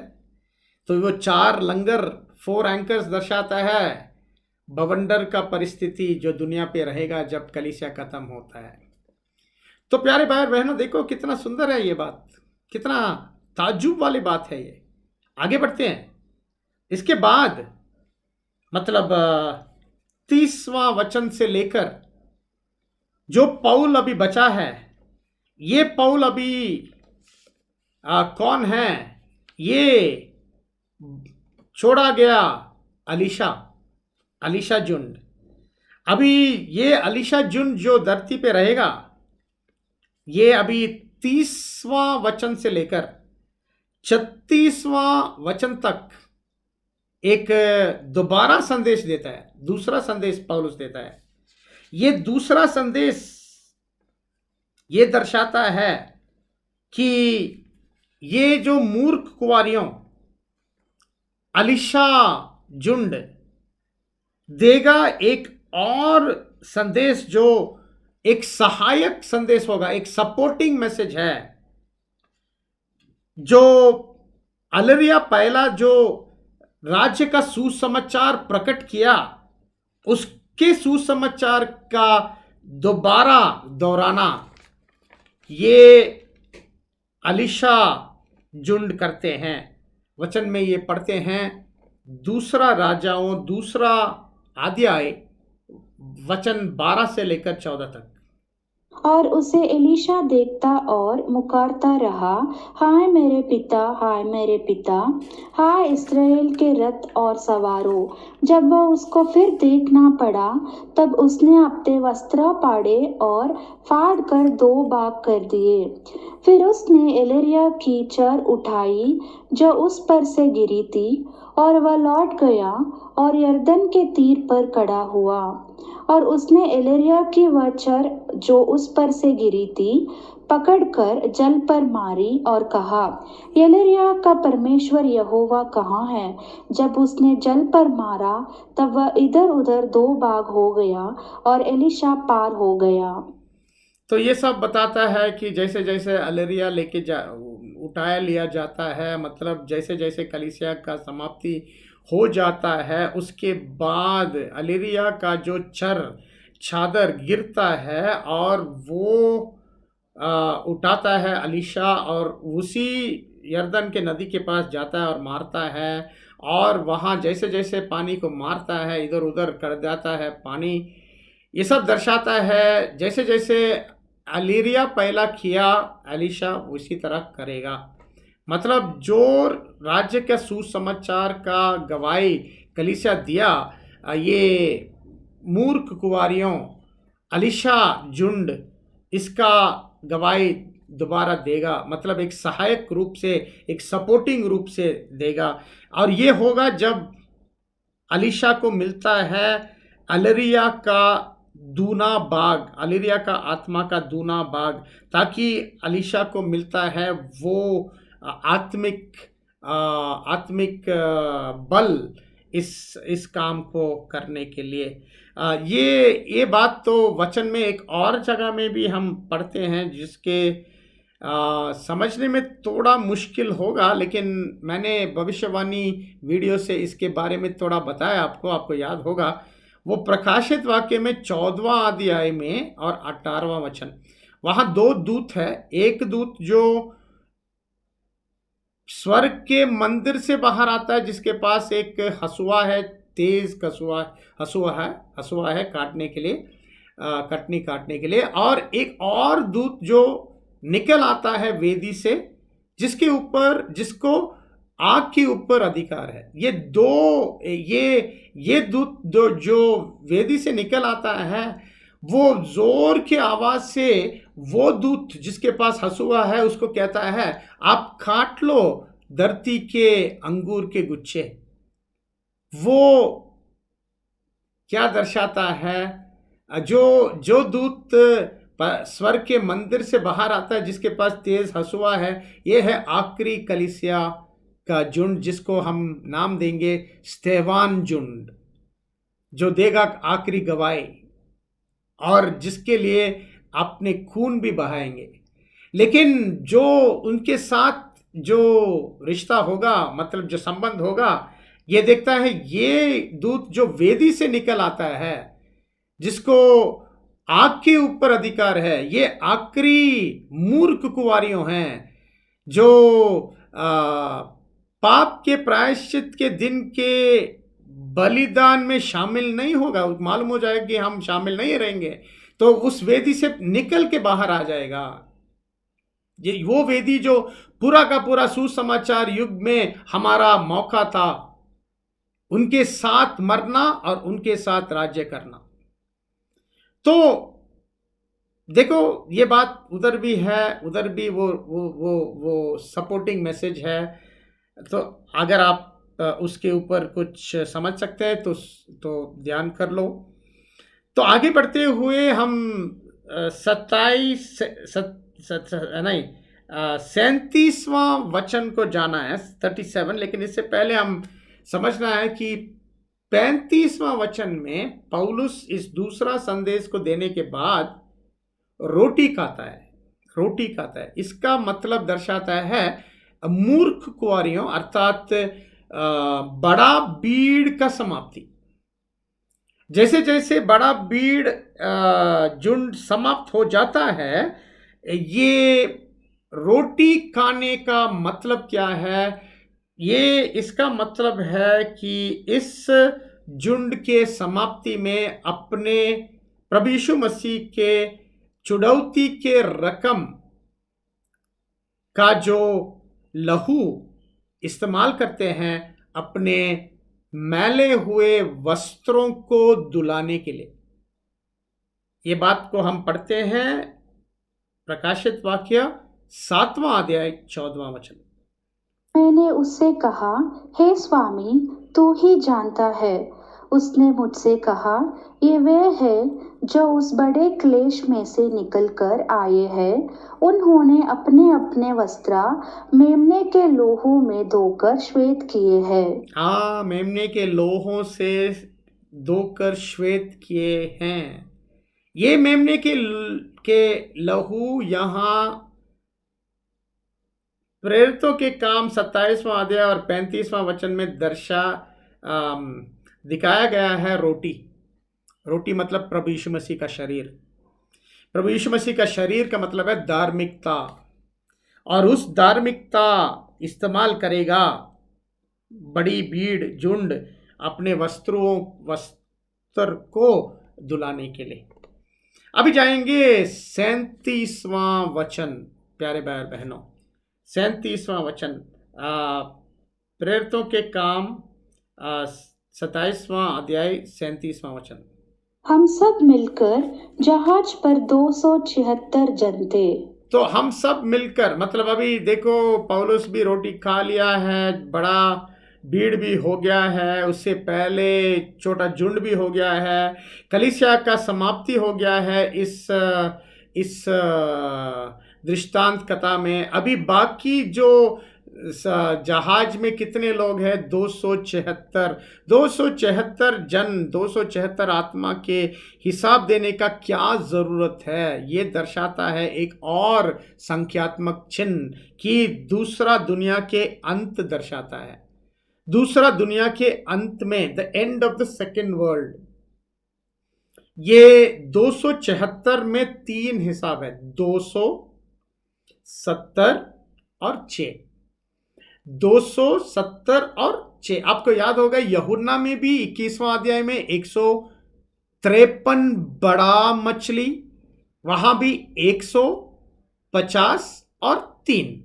तो वो 4 लंगर 4 एंकर्स दर्शाता है बवंडर का परिस्थिति जो दुनिया पे रहेगा जब कलीसिया खत्म होता है। तो प्यारे भाई बहनों, देखो कितना सुंदर है ये बात, कितना ताज्जुब वाली बात है ये। आगे बढ़ते हैं। इसके बाद मतलब 30वां वचन से लेकर जो पौल अभी बचा है, ये पौल अभी कौन है? ये छोड़ा गया अलीशा जुंड। अभी ये अलीशा जुंड जो धरती पे रहेगा, ये अभी 30वां वचन से लेकर 36वां वचन तक एक दोबारा संदेश देता है, दूसरा संदेश पौलुस देता है। ये दूसरा संदेश ये दर्शाता है कि ये जो मूर्ख कुंवारियों अलीशा जुंड देगा एक और संदेश, जो एक सहायक संदेश होगा, एक सपोर्टिंग मैसेज है। जो एलरिया पहला जो राज्य का सुसमाचार प्रकट किया, उसके सुसमाचार का दोबारा दोहराना ये अलीशा जुंड करते हैं। वचन में ये पढ़ते हैं, 2 राजाओं 2 अध्याय वचन 12 से लेकर 14 तक। और उसे एलीशा देखता और मुकारता रहा, हाय मेरे पिता, हाय मेरे पिता, हाय इस्राएल के रथ और सवारों। जब वह उसको फिर देखना पड़ा, तब उसने अपने वस्त्र फाड़े और फाड़ कर दो भाग कर दिए। फिर उसने एलिय्याह की चर उठाई जो उस पर से गिरी थी, और वह लौट गया और यरदन के तीर पर खड़ा हुआ। और उसने एलिय्याह की वह चर जो उस पर से गिरी थी पकड़कर जल पर मारी और कहा, एलिय्याह का परमेश्वर यहोवा कहाँ है? जब उसने जल पर मारा, तब वह इधर उधर दो भाग हो गया और एलीशा पार हो गया। तो ये सब बताता है कि जैसे जैसे अलेरिया उठाया लिया जाता है, मतलब जैसे जैसे कलीसिया का समाप्ति हो जाता है, उसके बाद अलेरिया का जो चादर गिरता है और वो उठाता है अलीशा, और उसी यरदन के नदी के पास जाता है और मारता है। और वहाँ जैसे जैसे पानी को मारता है, इधर उधर कर जाता है पानी। ये सब दर्शाता है जैसे जैसे अलीरिया पहला किया, अलीशा उसी तरह करेगा। मतलब जो राज्य का सुसमाचार का गवाही कलीसिया दिया, ये मूर्ख कुंवारियों, अलीशा झुंड इसका गवाही दोबारा देगा, मतलब एक सहायक रूप से, एक सपोर्टिंग रूप से देगा। और ये होगा जब अलीशा को मिलता है अलेरिया का दूना बाग, अलेरिया का आत्मा का दूना बाग, ताकि अलीशा को मिलता है वो आत्मिक आत्मिक बल इस काम को करने के लिए। ये बात तो वचन में एक और जगह में भी हम पढ़ते हैं, जिसके समझने में थोड़ा मुश्किल होगा, लेकिन मैंने भविष्यवाणी वीडियो से इसके बारे में थोड़ा बताया आपको याद होगा। वो प्रकाशित वाक्य में 14वां अध्याय में और 18वां वचन, वहाँ दो दूत है। एक दूत जो स्वर्ग के मंदिर से बाहर आता है, जिसके पास एक हसुआ है, तेज हसुआ है काटने के लिए, कटनी काटने के लिए। और एक और दूत जो निकल आता है वेदी से, जिसको आग के ऊपर अधिकार है। ये दूत जो वेदी से निकल आता है, वो जोर के आवाज से वो दूत जिसके पास हसुआ है उसको कहता है, आप काट लो धरती के अंगूर के गुच्छे। वो क्या दर्शाता है? जो दूत स्वर्ग के मंदिर से बाहर आता है, जिसके पास तेज हसुआ है, ये है आखिरी कलीसिया का झुंड, जिसको हम नाम देंगे स्तेवान झुंड, जो देगा आखिरी गवाही और जिसके लिए अपने खून भी बहाएंगे। लेकिन जो उनके साथ जो रिश्ता होगा, मतलब जो संबंध होगा, ये देखता है ये दूत जो वेदी से निकल आता है, जिसको आग के ऊपर अधिकार है, ये आखिरी मूर्ख कुंवारियों हैं, जो पाप के प्रायश्चित के दिन के बलिदान में शामिल नहीं होगा। मालूम हो जाएगा कि हम शामिल नहीं रहेंगे, तो उस वेदी से निकल के बाहर आ जाएगा। ये वो वेदी जो पूरा का पूरा सुसमाचार युग में हमारा मौका था, उनके साथ मरना और उनके साथ राज्य करना। तो देखो, ये बात उधर भी है, उधर भी वो सपोर्टिंग मैसेज है। तो अगर आप उसके ऊपर कुछ समझ सकते हैं तो ध्यान कर लो। तो आगे बढ़ते हुए हम 37वां वचन को जाना है, 37। लेकिन इससे पहले हम समझना है कि 35वां वचन में पौलुस इस दूसरा संदेश को देने के बाद रोटी खाता है। इसका मतलब दर्शाता है मूर्ख कुंवारियों, अर्थात बड़ा भीड़ का समाप्ति। जैसे जैसे बड़ा भीड़ झुंड समाप्त हो जाता है, ये रोटी खाने का मतलब क्या है? ये इसका मतलब है कि इस झुंड के समाप्ति में अपने प्रभु यीशु मसीह के चुड़ौती के रकम का जो लहू इस्तेमाल करते हैं अपने मैले हुए वस्त्रों को धुलाने के लिए। ये बात को हम पढ़ते हैं प्रकाशित वाक्य 7वां अध्याय 14वां वचन। मैंने उससे कहा, हे स्वामी, तू ही जानता है। उसने मुझसे कहा, ये वे हैं जो उस बड़े क्लेश में से निकलकर आए हैं। उन्होंने अपने अपने वस्त्र मेमने के लोहों में धोकर श्वेत किए हैं। हाँ, मेमने के लोहों से धोकर श्वेत किए हैं। ये मेमने के लहू यहाँ प्रेरितों के काम 27वां अध्याय और 35वां वचन में दिखाया गया है। रोटी मतलब प्रभु यीशु मसीह का शरीर। प्रभु यीशु मसीह का शरीर का मतलब है धार्मिकता, और उस धार्मिकता इस्तेमाल करेगा बड़ी भीड़ झुंड अपने वस्त्र को धुलाने के लिए। अभी जाएंगे 37वां वचन। प्यारे भाई बहनों, 37वां वचन, प्रेरितों के काम 27वां अध्याय 37वां वचन। हम सब मिलकर जहाज पर 276 जन थे। तो हम सब मिलकर मतलब अभी देखो, पौलुस भी रोटी खा लिया है, बड़ा भीड़ भी हो गया है, उससे पहले छोटा झुंड भी हो गया है, कलीसिया का समाप्ति हो गया है इस दृष्टांत कथा में। अभी बाकी जो जहाज में कितने लोग हैं? 276 जन, 276 आत्मा के हिसाब देने का क्या जरूरत है? ये दर्शाता है एक और संख्यात्मक चिन्ह कि दूसरा दुनिया के अंत दर्शाता है। दूसरा दुनिया के अंत में, the end of the second world. ये 276 में 3 हिसाब है, 270 और 6। 270 और 6 आपको याद होगा, यूहन्ना में भी 21वां अध्याय में 153 बड़ा मछली, वहां भी 150 और 3।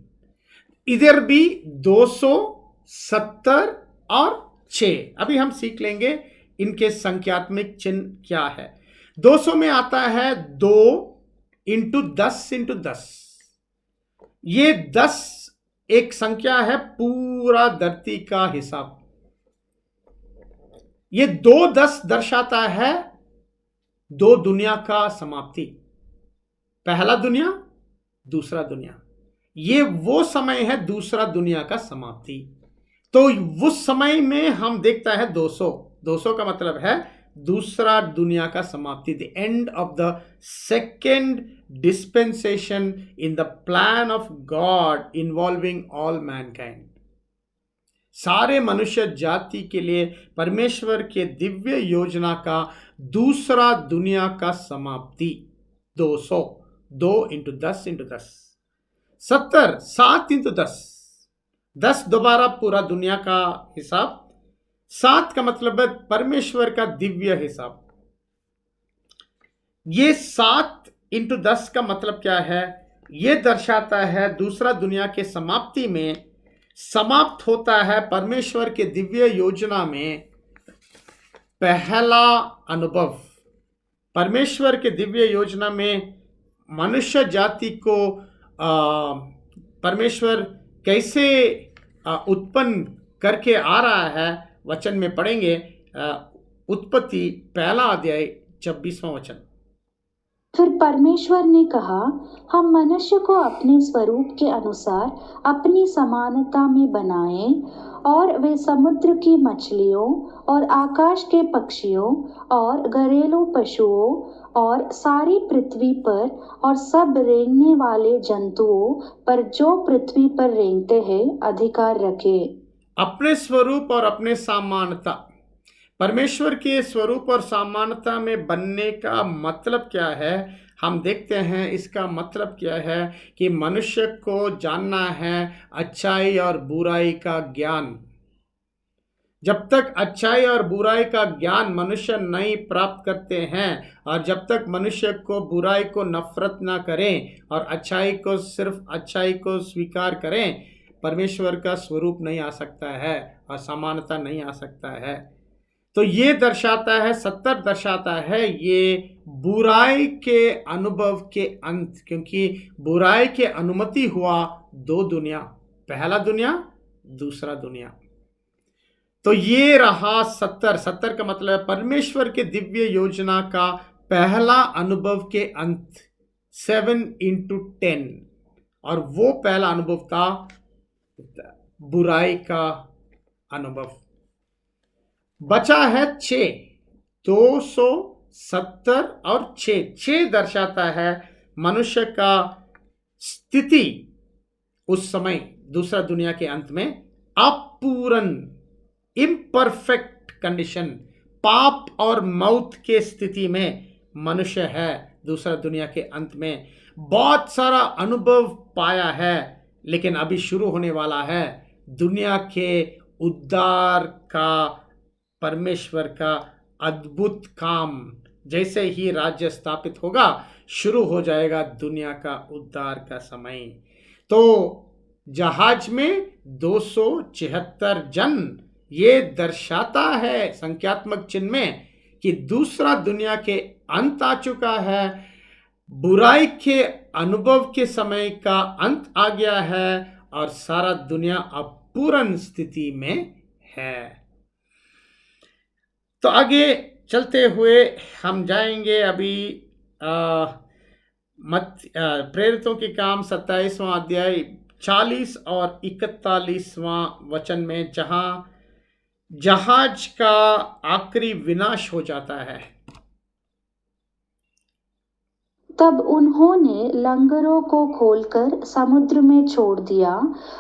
इधर भी 270 और 6। अभी हम सीख लेंगे इनके संख्यात्मक चिन्ह क्या है। 200 में आता है 2 इंटू 10 इंटू 10। ये 10 एक संख्या है पूरा धरती का हिसाब। ये 2-10 दर्शाता है 2 दुनिया का समाप्ति, पहला दुनिया, दूसरा दुनिया। ये वो समय है दूसरा दुनिया का समाप्ति। तो उस समय में हम देखता है 200 का मतलब है दूसरा दुनिया का समाप्ति, the end of the second dispensation in the plan of God involving all Mankind. सारे मनुष्य जाति के लिए परमेश्वर के दिव्य योजना का दूसरा दुनिया का समाप्ति। 200, 2 इंटू 10 इंटू 10, 70, 7 इंटू 10, 10 दोबारा पूरा दुनिया का हिसाब। 7 का मतलब है परमेश्वर का दिव्य हिसाब। ये 7 इंटू 10 का मतलब क्या है? ये दर्शाता है दूसरा दुनिया के समाप्ति में समाप्त होता है परमेश्वर के दिव्य योजना में पहला अनुभव। परमेश्वर के दिव्य योजना में मनुष्य जाति को परमेश्वर कैसे उत्पन्न करके आ रहा है, वचन में पढ़ेंगे। उत्पत्ति पहला अध्याय 26वां वचन। फिर परमेश्वर ने कहा, हम मनुष्य को अपने स्वरूप के अनुसार अपनी समानता में बनाएं, और वे समुद्र की मछलियों और आकाश के पक्षियों और घरेलू पशुओं और सारी पृथ्वी पर और सब रेंगने वाले जंतुओं पर जो पृथ्वी पर रेंगते हैं अधिकार रखे। अपने स्वरूप और अपने समानता, परमेश्वर के स्वरूप और समानता में बनने का मतलब क्या है? हम देखते हैं इसका मतलब क्या है कि मनुष्य को जानना है अच्छाई और बुराई का ज्ञान। जब तक अच्छाई और बुराई का ज्ञान मनुष्य नहीं प्राप्त करते हैं और जब तक मनुष्य को बुराई को नफरत ना करें और अच्छाई को सिर्फ अच्छाई को स्वीकार करें, परमेश्वर का स्वरूप नहीं आ सकता है और समानता नहीं आ सकता है। तो ये दर्शाता है, 70 दर्शाता है ये बुराई के अनुभव के अंत, क्योंकि बुराई के अनुमति हुआ दो दुनिया, पहला दुनिया, दूसरा दुनिया। तो ये रहा 70 का मतलब है परमेश्वर के दिव्य योजना का पहला अनुभव के अंत, 7x10। और वो पहला अनुभव था बुराई का अनुभव। बचा है 6, 270 और 6 दर्शाता है मनुष्य का स्थिति उस समय दूसरा दुनिया के अंत में, अपूर्ण, इम्परफेक्ट कंडीशन, पाप और मौत के स्थिति में मनुष्य है दूसरा दुनिया के अंत में। बहुत सारा अनुभव पाया है, लेकिन अभी शुरू होने वाला है दुनिया के उद्धार का, परमेश्वर का अद्भुत काम। जैसे ही राज्य स्थापित होगा, शुरू हो जाएगा दुनिया का उद्धार का समय। तो जहाज में 276 जन, ये दर्शाता है संख्यात्मक चिन्ह में कि दूसरा दुनिया के अंत आ चुका है, बुराई के अनुभव के समय का अंत आ गया है और सारा दुनिया अब पूर्ण स्थिति में है। तो आगे चलते हुए हम जाएंगे अभी प्रेरितों के काम 27वां अध्याय 40 और 41वां वचन में, जहां जहाज का आखिरी विनाश हो जाता है। तब उन्होंने लंगरों को खोलकर समुद्र में छोड़ दिया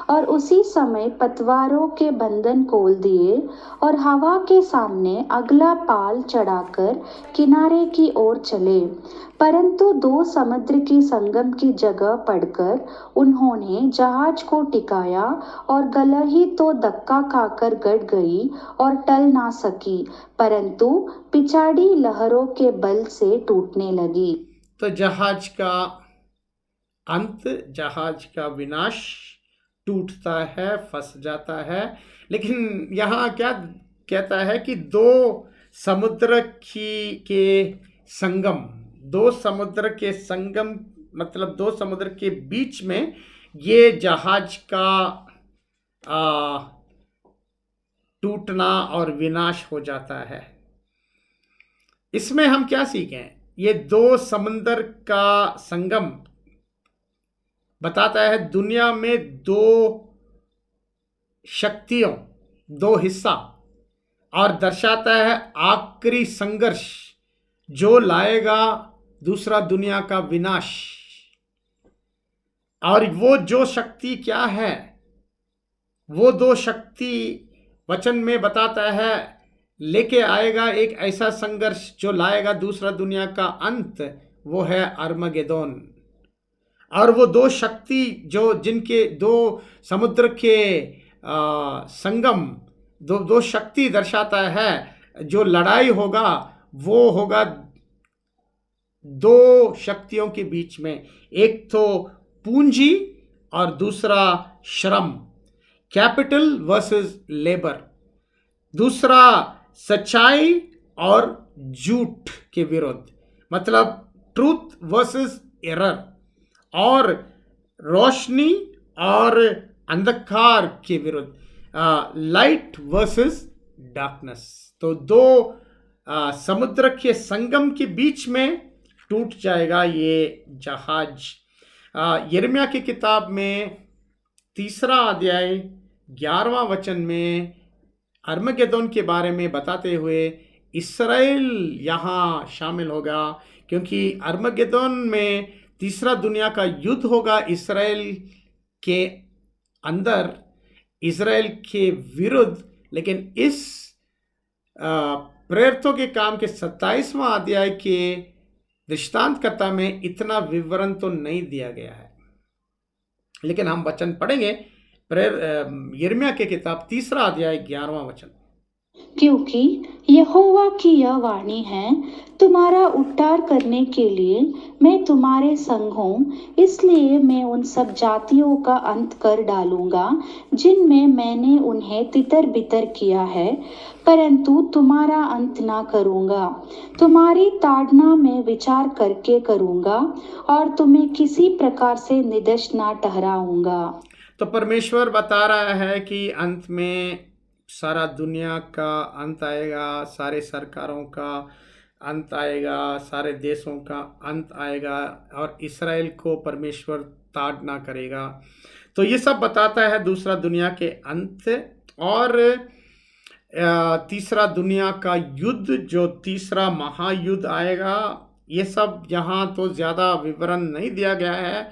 और उसी समय पतवारों के बंधन खोल दिए और हवा के सामने अगला पाल चढ़ाकर किनारे की ओर चले। परंतु दो समुद्र की संगम की जगह पड़कर उन्होंने जहाज को टिकाया और गलही तो धक्का खाकर गड़ गई और टल ना सकी, परंतु पिछाड़ी लहरों के बल से टूटने लगी। तो जहाज का अंत, जहाज का विनाश, टूटता है, फंस जाता है। लेकिन यहाँ क्या कहता है कि दो समुद्र के संगम, दो समुद्र के संगम मतलब दो समुद्र के बीच में ये जहाज का टूटना और विनाश हो जाता है। इसमें हम क्या सीखें? ये दो समुद्र का संगम बताता है दुनिया में दो शक्तियों, दो हिस्सा, और दर्शाता है आखिरी संघर्ष जो लाएगा दूसरा दुनिया का विनाश। और वो जो शक्ति क्या है? वो दो शक्ति वचन में बताता है लेके आएगा एक ऐसा संघर्ष जो लाएगा दूसरा दुनिया का अंत, वो है अर्मगेदोन। और वो दो शक्ति जो जिनके दो समुद्र के संगम, दो शक्ति दर्शाता है, जो लड़ाई होगा वो होगा दो शक्तियों के बीच में, एक तो पूंजी और दूसरा श्रम, कैपिटल वर्सेस लेबर, दूसरा सच्चाई और झूठ के विरुद्ध, मतलब ट्रूथ वर्सेस एरर, और रोशनी और अंधकार के विरुद्ध, लाइट वर्सेस डार्कनेस। तो दो समुद्र के संगम के बीच में टूट जाएगा ये जहाज। यिर्मयाह की किताब में 3 अध्याय 11वां वचन में अर्मगेदोन के बारे में बताते हुए इस्राएल यहाँ शामिल होगा, क्योंकि अर्मगेदोन में तीसरा दुनिया का युद्ध होगा इस्राएल के अंदर, इस्राएल के विरुद्ध। लेकिन इस प्रेरितों के काम के 27वां अध्याय के दृष्टांतकर्ता में इतना विवरण तो नहीं दिया गया है। लेकिन हम वचन पढ़ेंगे यिर्मयाह के किताब 3 अध्याय 11वां वचन। क्योंकि यहोवा की यह वाणी है, तुम्हारा उद्धार करने के लिए मैं तुम्हारे संग हूँ, इसलिए मैं उन सब जातियों का अंत कर डालूंगा जिनमें मैंने उन्हें तितर बितर किया है, परंतु तुम्हारा अंत ना करूंगा। तुम्हारी ताड़ना में विचार करके करूंगा और तुम्हें किसी प्रकार से निदर्श ना ठहराऊंगा। तो परमेश्वर बता रहा है कि अंत में सारा दुनिया का अंत आएगा, सारे सरकारों का अंत आएगा, सारे देशों का अंत आएगा और इसराइल को परमेश्वर ताड़ना करेगा। तो ये सब बताता है दूसरा दुनिया के अंत और तीसरा दुनिया का युद्ध, जो तीसरा महायुद्ध आएगा। ये सब यहाँ तो ज़्यादा विवरण नहीं दिया गया है,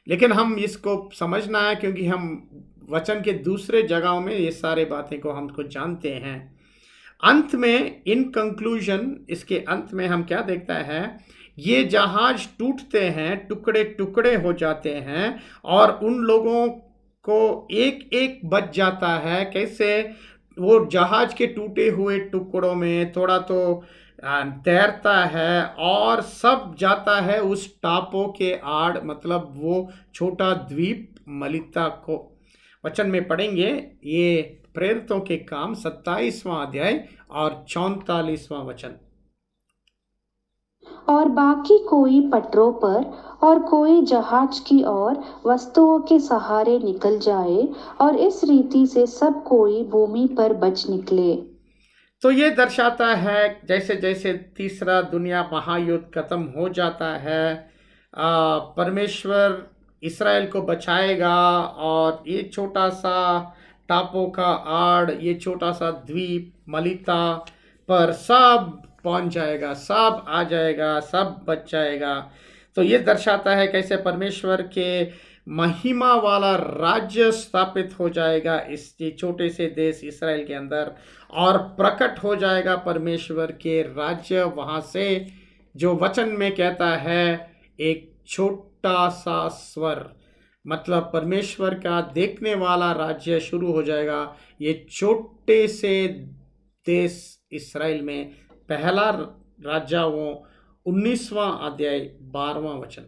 लेकिन हम इसको समझना है क्योंकि हम वचन के दूसरे जगहों में ये सारे बातें को हमको जानते हैं। अंत में इन कंक्लूजन, इसके अंत में हम क्या देखता है, ये जहाज टूटते हैं, टुकड़े टुकड़े हो जाते हैं और उन लोगों को एक एक बच जाता है। कैसे? वो जहाज के टूटे हुए टुकड़ों में थोड़ा तो तैरता है और सब जाता है उस टापू के आड़, मतलब वो छोटा द्वीप मलिता को। वचन में पढ़ेंगे ये प्रेरितों के काम 27वां अध्याय और 44वां वचन। और बाकी कोई पटरों पर और कोई जहाज की ओर वस्तुओं के सहारे निकल जाए और इस रीति से सब कोई भूमि पर बच निकले। तो ये दर्शाता है जैसे जैसे तीसरा दुनिया महायुद्ध खत्म हो जाता है, परमेश्वर इसराइल को बचाएगा और ये छोटा सा टापू का आड़, ये छोटा सा द्वीप मलिता पर सब पहुंच जाएगा, सब आ जाएगा, सब बच जाएगा। तो ये दर्शाता है कैसे परमेश्वर के महिमा वाला राज्य स्थापित हो जाएगा इस छोटे से देश इसराइल के अंदर और प्रकट हो जाएगा परमेश्वर के राज्य वहाँ से, जो वचन में कहता है एक छोटा सा स्वर, मतलब परमेश्वर का देखने वाला राज्य शुरू हो जाएगा ये छोटे से देश इसराइल में। पहला राजाओं 19वां अध्याय 12वां वचन।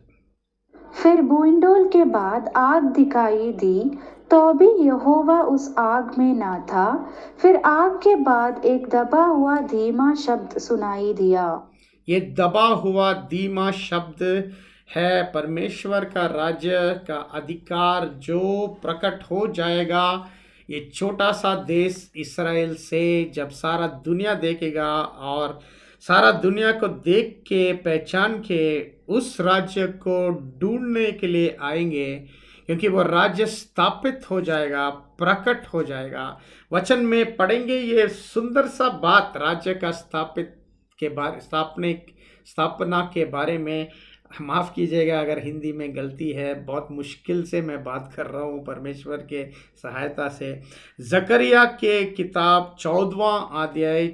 फिर बूंदोल के बाद आग दिखाई दी, तो भी यहोवा उस आग में ना था। फिर आग के बाद एक दबा हुआ धीमा शब्द सुनाई दिया। ये दबा हुआ धीमा शब्द है परमेश्वर का राज्य का अधिकार जो प्रकट हो जाएगा ये छोटा सा देश इसराइल से। जब सारा दुनिया देखेगा और सारा दुनिया को देख के पहचान के उस राज्य को ढूंढने के लिए आएंगे, क्योंकि वो राज्य स्थापित हो जाएगा, प्रकट हो जाएगा। वचन में पढ़ेंगे ये सुंदर सा बात राज्य का स्थापित के बारे स्थापना के बारे में। माफ़ कीजिएगा अगर हिंदी में गलती है, बहुत मुश्किल से मैं बात कर रहा हूँ परमेश्वर के सहायता से। जकरिया के किताब 14वां अध्याय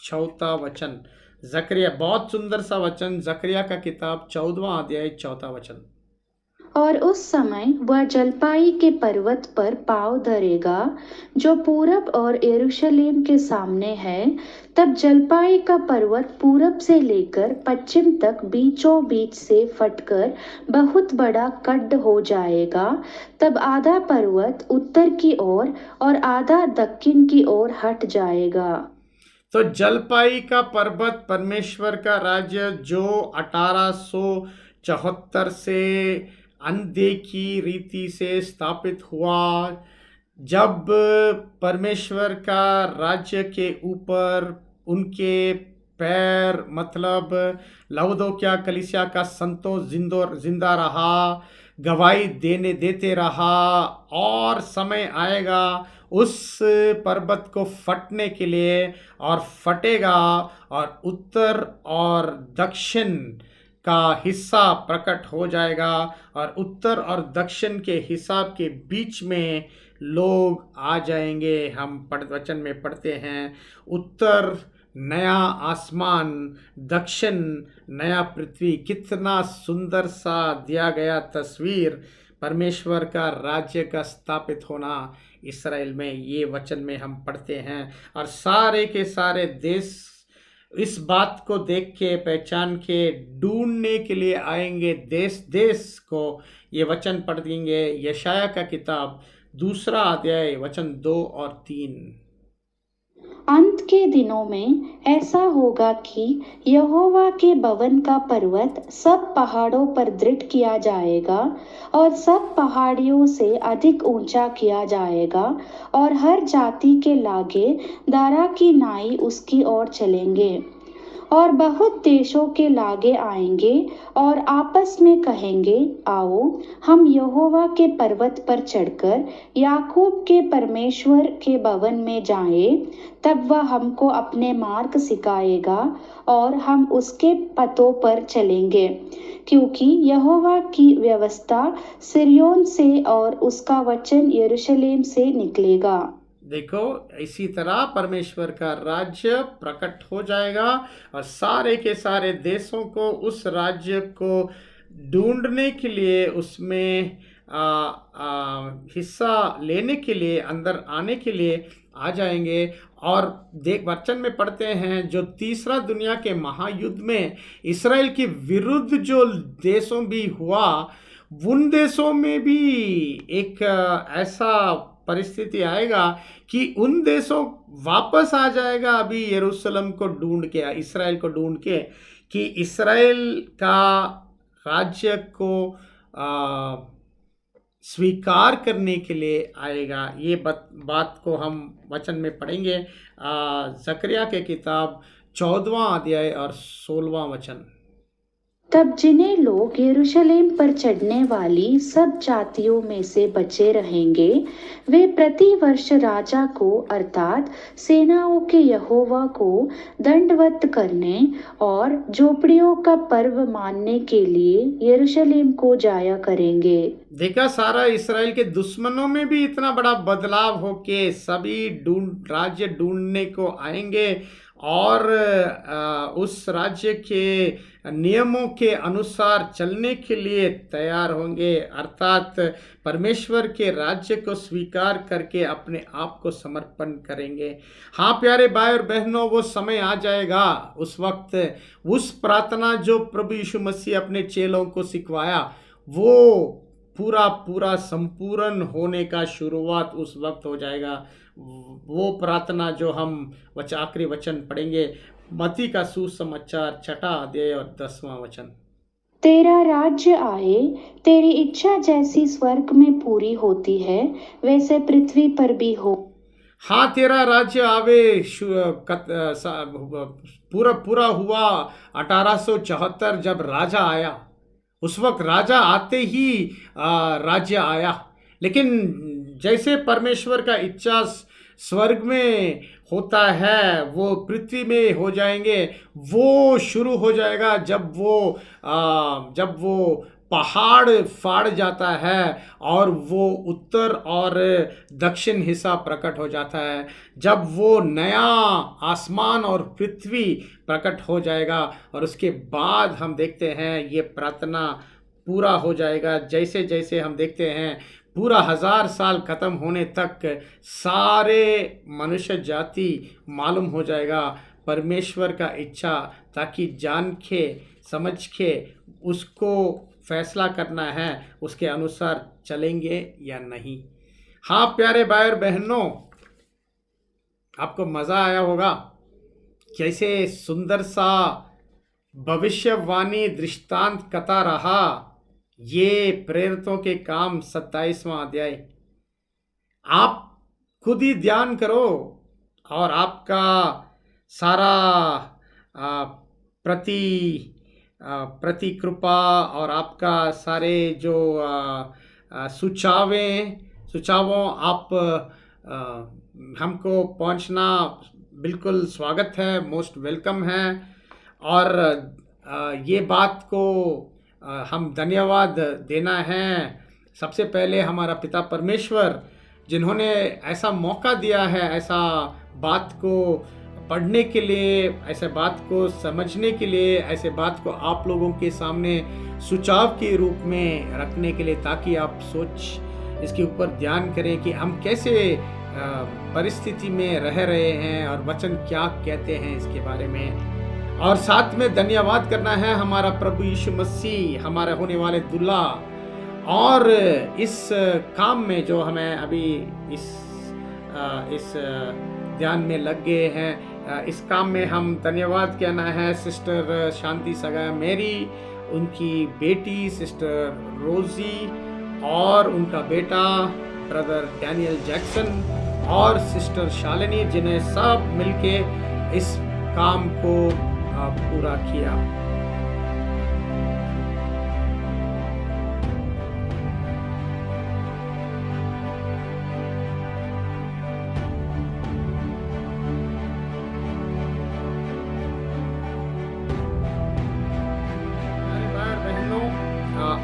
4था वचन। जकरिया, बहुत सुंदर सा वचन, जकरिया का किताब 14वां अध्याय 4था वचन। और उस समय वह जलपाई के पर्वत पर पाँव धरेगा जो पूरब और यरूशलेम के सामने है। तब जलपाई का पर्वत पूरब से लेकर पश्चिम तक बीचों बीच से फटकर बहुत बड़ा कड्ड हो जाएगा। तब आधा पर्वत उत्तर की ओर और आधा दक्षिण की ओर हट जाएगा। तो जलपाई का पर्वत परमेश्वर का राज्य जो 1874 से अनदेखी रीति से स्थापित हुआ, जब परमेश्वर का राज्य के ऊपर उनके पैर, मतलब लवोदिकीया कलीसिया का संतोष जिंदा रहा, गवाही देते रहा और समय आएगा उस पर्वत को फटने के लिए और फटेगा और उत्तर और दक्षिण का हिस्सा प्रकट हो जाएगा और उत्तर और दक्षिण के हिसाब के बीच में लोग आ जाएंगे। हम वचन में पढ़ते हैं उत्तर नया आसमान, दक्षिण नया पृथ्वी। कितना सुंदर सा दिया गया तस्वीर परमेश्वर का राज्य का स्थापित होना इसराइल में, ये वचन में हम पढ़ते हैं। और सारे के सारे देश इस बात को देख के पहचान के ढूंढने के लिए आएंगे, देश देश को ये वचन पढ़ देंगे। यशाया का किताब 2 अध्याय वचन 2 और 3। अंत के दिनों में ऐसा होगा कि यहोवा के भवन का पर्वत सब पहाड़ों पर दृढ़ किया जाएगा और सब पहाड़ियों से अधिक ऊंचा किया जाएगा, और हर जाति के लागे दारा की नाई उसकी ओर चलेंगे। और बहुत देशों के लागे आएंगे और आपस में कहेंगे, आओ हम यहोवा के पर्वत पर चढ़कर याकूब के परमेश्वर के भवन में जाएं। तब वह हमको अपने मार्ग सिखाएगा और हम उसके पथों पर चलेंगे, क्योंकि यहोवा की व्यवस्था सिर्योन से और उसका वचन यरूशलेम से निकलेगा। देखो, इसी तरह परमेश्वर का राज्य प्रकट हो जाएगा और सारे के सारे देशों को उस राज्य को ढूंढने के लिए, उसमें हिस्सा लेने के लिए, अंदर आने के लिए आ जाएंगे। और देख, वचन में पढ़ते हैं, जो तीसरा दुनिया के महायुद्ध में इसराइल के विरुद्ध जो देशों भी हुआ, उन देशों में भी एक ऐसा परिस्थिति आएगा कि उन देशों वापस आ जाएगा अभी यरूशलेम को ढूंढ के, इसराइल को ढूंढ के, कि इसराइल का राज्य को स्वीकार करने के लिए आएगा। ये बात को हम वचन में पढ़ेंगे। जकरिया के किताब 14वां अध्याय और 16वां वचन। तब जिन्हें लोग यरूशलेम पर चढ़ने वाली सब जातियों में से बचे रहेंगे, वे प्रति वर्ष राजा को अर्थात सेनाओं के यहोवा को दंडवत करने और झोपड़ियों का पर्व मानने के लिए यरूशलेम को जाया करेंगे। देखा, सारा इसराइल के दुश्मनों में भी इतना बड़ा बदलाव हो के सभी राज्य ढूंढने को आएंगे और उस राज्य के नियमों के अनुसार चलने के लिए तैयार होंगे, अर्थात परमेश्वर के राज्य को स्वीकार करके अपने आप को समर्पण करेंगे। हाँ प्यारे भाई और बहनों, वो समय आ जाएगा, उस वक्त उस प्रार्थना जो प्रभु यीशु मसीह अपने चेलों को सिखवाया, वो पूरा संपूर्ण होने का शुरुआत उस वक्त हो जाएगा। वो प्रार्थना जो हम आखिरी वचन पढ़ेंगे, मत्ती का सुसमाचार 6वां अध्याय और 10वां वचन। तेरा राज्य आए, तेरी इच्छा जैसी स्वर्ग में पूरी होती है वैसे पृथ्वी पर भी हो। हाँ, तेरा राज्य आवे, पूरा हुआ 1874 जब राजा आया, उस वक्त राजा आते ही राज्य आया। लेकिन जैसे परमेश्वर का इच्छा स्वर्ग में होता है, वो पृथ्वी में हो जाएंगे। वो शुरू हो जाएगा जब वो पहाड़ फाड़ जाता है और वो उत्तर और दक्षिण हिस्सा प्रकट हो जाता है, जब वो नया आसमान और पृथ्वी प्रकट हो जाएगा। और उसके बाद हम देखते हैं ये प्रार्थना पूरा हो जाएगा। जैसे जैसे हम देखते हैं पूरा 1000 साल खत्म होने तक सारे मनुष्य जाति मालूम हो जाएगा परमेश्वर का इच्छा, ताकि जान के समझ के उसको फैसला करना है, उसके अनुसार चलेंगे या नहीं। हाँ प्यारे भाई और बहनों, आपको मज़ा आया होगा कैसे सुंदर सा भविष्यवाणी दृष्टांत कथा रहा ये प्रेरितों के काम 27वां अध्याय। आप खुद ही ध्यान करो और आपका सारा प्रति कृपा और आपका सारे जो सुझावों आप हमको पहुंचना बिल्कुल स्वागत है, मोस्ट वेलकम है। और ये बात को हम धन्यवाद देना है सबसे पहले हमारा पिता परमेश्वर, जिन्होंने ऐसा मौका दिया है ऐसा बात को पढ़ने के लिए, ऐसे बात को समझने के लिए, ऐसे बात को आप लोगों के सामने सुझाव के रूप में रखने के लिए, ताकि आप सोच इसके ऊपर ध्यान करें कि हम कैसे परिस्थिति में रह रहे हैं और वचन क्या कहते हैं इसके बारे में। और साथ में धन्यवाद करना है हमारा प्रभु यीशु मसीह, हमारे होने वाले दूल्हा, और इस काम में जो हमें अभी इस ध्यान में लग गए हैं, इस काम में हम धन्यवाद कहना है सिस्टर शांति सगा मेरी, उनकी बेटी सिस्टर रोजी और उनका बेटा ब्रदर डैनियल जैक्सन और सिस्टर शालिनी, जिन्हें सब मिलके इस काम को पूरा किया।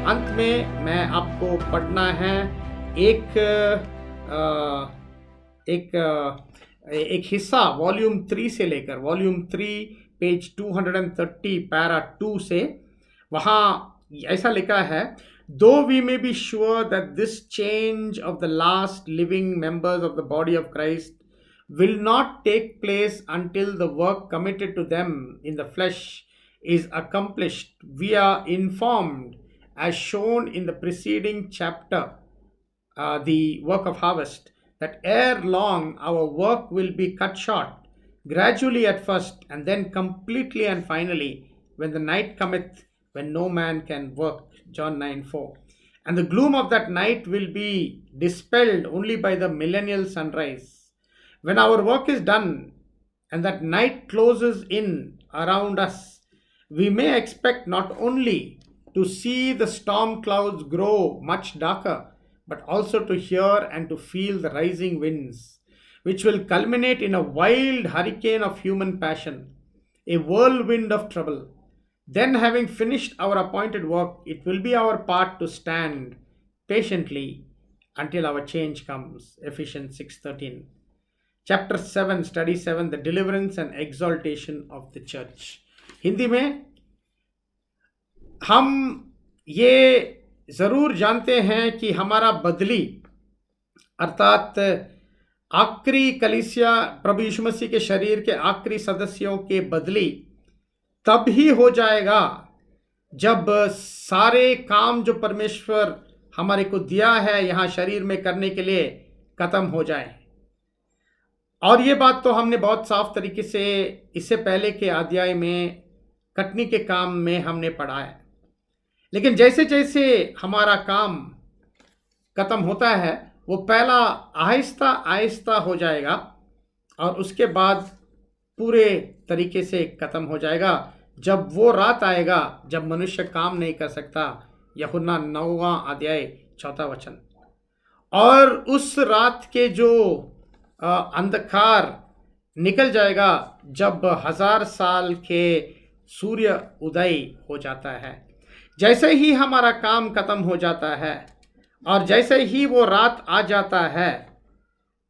अंत में मैं आपको पढ़ना है एक हिस्सा वॉल्यूम 3 से लेकर वॉल्यूम 3 पेज 230 पैरा 2 से। वहाँ ऐसा लिखा है, though we may be sure that this change of the last living members of the body of Christ will not take place until the work committed to them in the flesh is accomplished, we are informed, as shown in the preceding chapter, the work of harvest, that ere long our work will be cut short, gradually at first, and then completely and finally, when the night cometh, when no man can work. John 9:4. And the gloom of that night will be dispelled only by the millennial sunrise. When our work is done and that night closes in around us, we may expect not only to see the storm clouds grow much darker, but also to hear and to feel the rising winds, which will culminate in a wild hurricane of human passion, a whirlwind of trouble. Then, having finished our appointed work, it will be our part to stand patiently until our change comes. Ephesians 6:13. Chapter 7, Study 7, The Deliverance and Exaltation of the Church. Hindi में हम ये ज़रूर जानते हैं कि हमारा बदली अर्थात आखिरी कलीसिया प्रभु यीशु मसीह के शरीर के आखिरी सदस्यों के बदली तब ही हो जाएगा जब सारे काम जो परमेश्वर हमारे को दिया है यहाँ शरीर में करने के लिए ख़त्म हो जाए। और ये बात तो हमने बहुत साफ तरीके से इससे पहले के अध्याय में कटनी के काम में हमने पढ़ा है। लेकिन जैसे जैसे हमारा काम ख़त्म होता है, वो पहला आहिस्ता आहिस्ता हो जाएगा और उसके बाद पूरे तरीके से ख़त्म हो जाएगा जब वो रात आएगा जब मनुष्य काम नहीं कर सकता। यूहन्ना 9वां अध्याय 4वां वचन। और उस रात के जो अंधकार निकल जाएगा जब 1000 साल के सूर्य उदय हो जाता है। जैसे ही हमारा काम खत्म हो जाता है और जैसे ही वो रात आ जाता है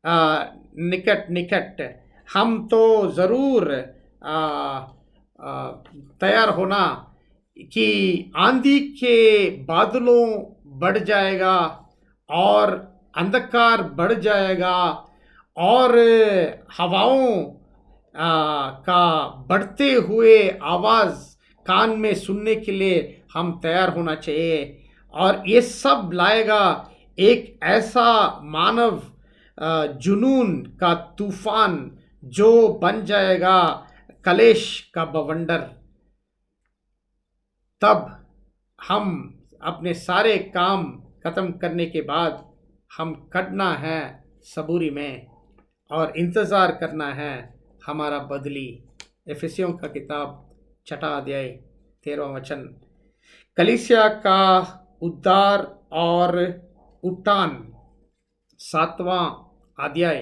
निकट निकट, हम तो ज़रूर तैयार होना कि आंधी के बादलों बढ़ जाएगा और अंधकार बढ़ जाएगा और हवाओं का बढ़ते हुए आवाज़ कान में सुनने के लिए हम तैयार होना चाहिए। और ये सब लाएगा एक ऐसा मानव जुनून का तूफान जो बन जाएगा कलेश का बवंडर। तब हम अपने सारे काम ख़त्म करने के बाद हम कटना है सबूरी में और इंतज़ार करना है हमारा बदली। एफेसियों का किताब 6वां अध्याय 13वां वचन। कलीसिया का उद्धार और उठान 7वां अध्याय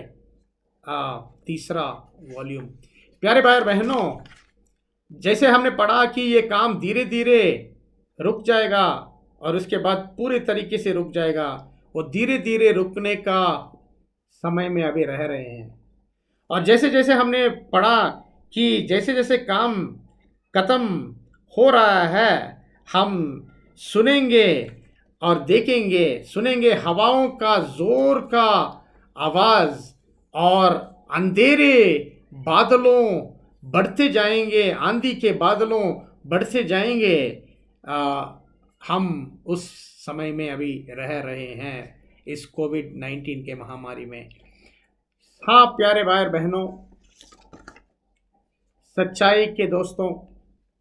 3रा वॉल्यूम। प्यारे भाई बहनों, जैसे हमने पढ़ा कि ये काम धीरे धीरे रुक जाएगा और उसके बाद पूरे तरीके से रुक जाएगा, वो धीरे धीरे रुकने का समय में अभी रह रहे हैं। और जैसे जैसे हमने पढ़ा कि जैसे जैसे काम खत्म हो रहा है, हम सुनेंगे और देखेंगे, सुनेंगे हवाओं का जोर का आवाज, और अंधेरे बादलों बढ़ते जाएंगे, आंधी के बादलों बढ़ते जाएंगे। आ, हम उस समय में अभी रह रहे हैं, इस कोविड-19 के महामारी में। हाँ प्यारे भाई और बहनों, सच्चाई के दोस्तों,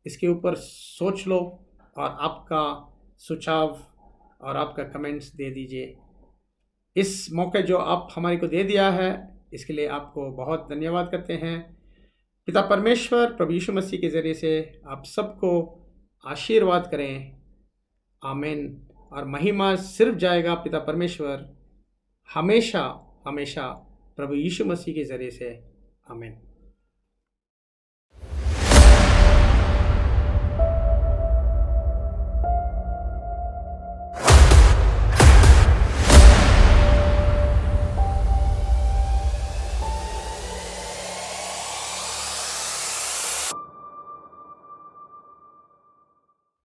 इसके ऊपर सोच लो और आपका सुझाव और आपका कमेंट्स दे दीजिए। इस मौके जो आप हमारे को दे दिया है, इसके लिए आपको बहुत धन्यवाद करते हैं। पिता परमेश्वर प्रभु यीशु मसीह के ज़रिए से आप सबको आशीर्वाद करें। आमीन। और महिमा सिर्फ जाएगा पिता परमेश्वर हमेशा हमेशा प्रभु यीशु मसीह के ज़रिए से। आमीन।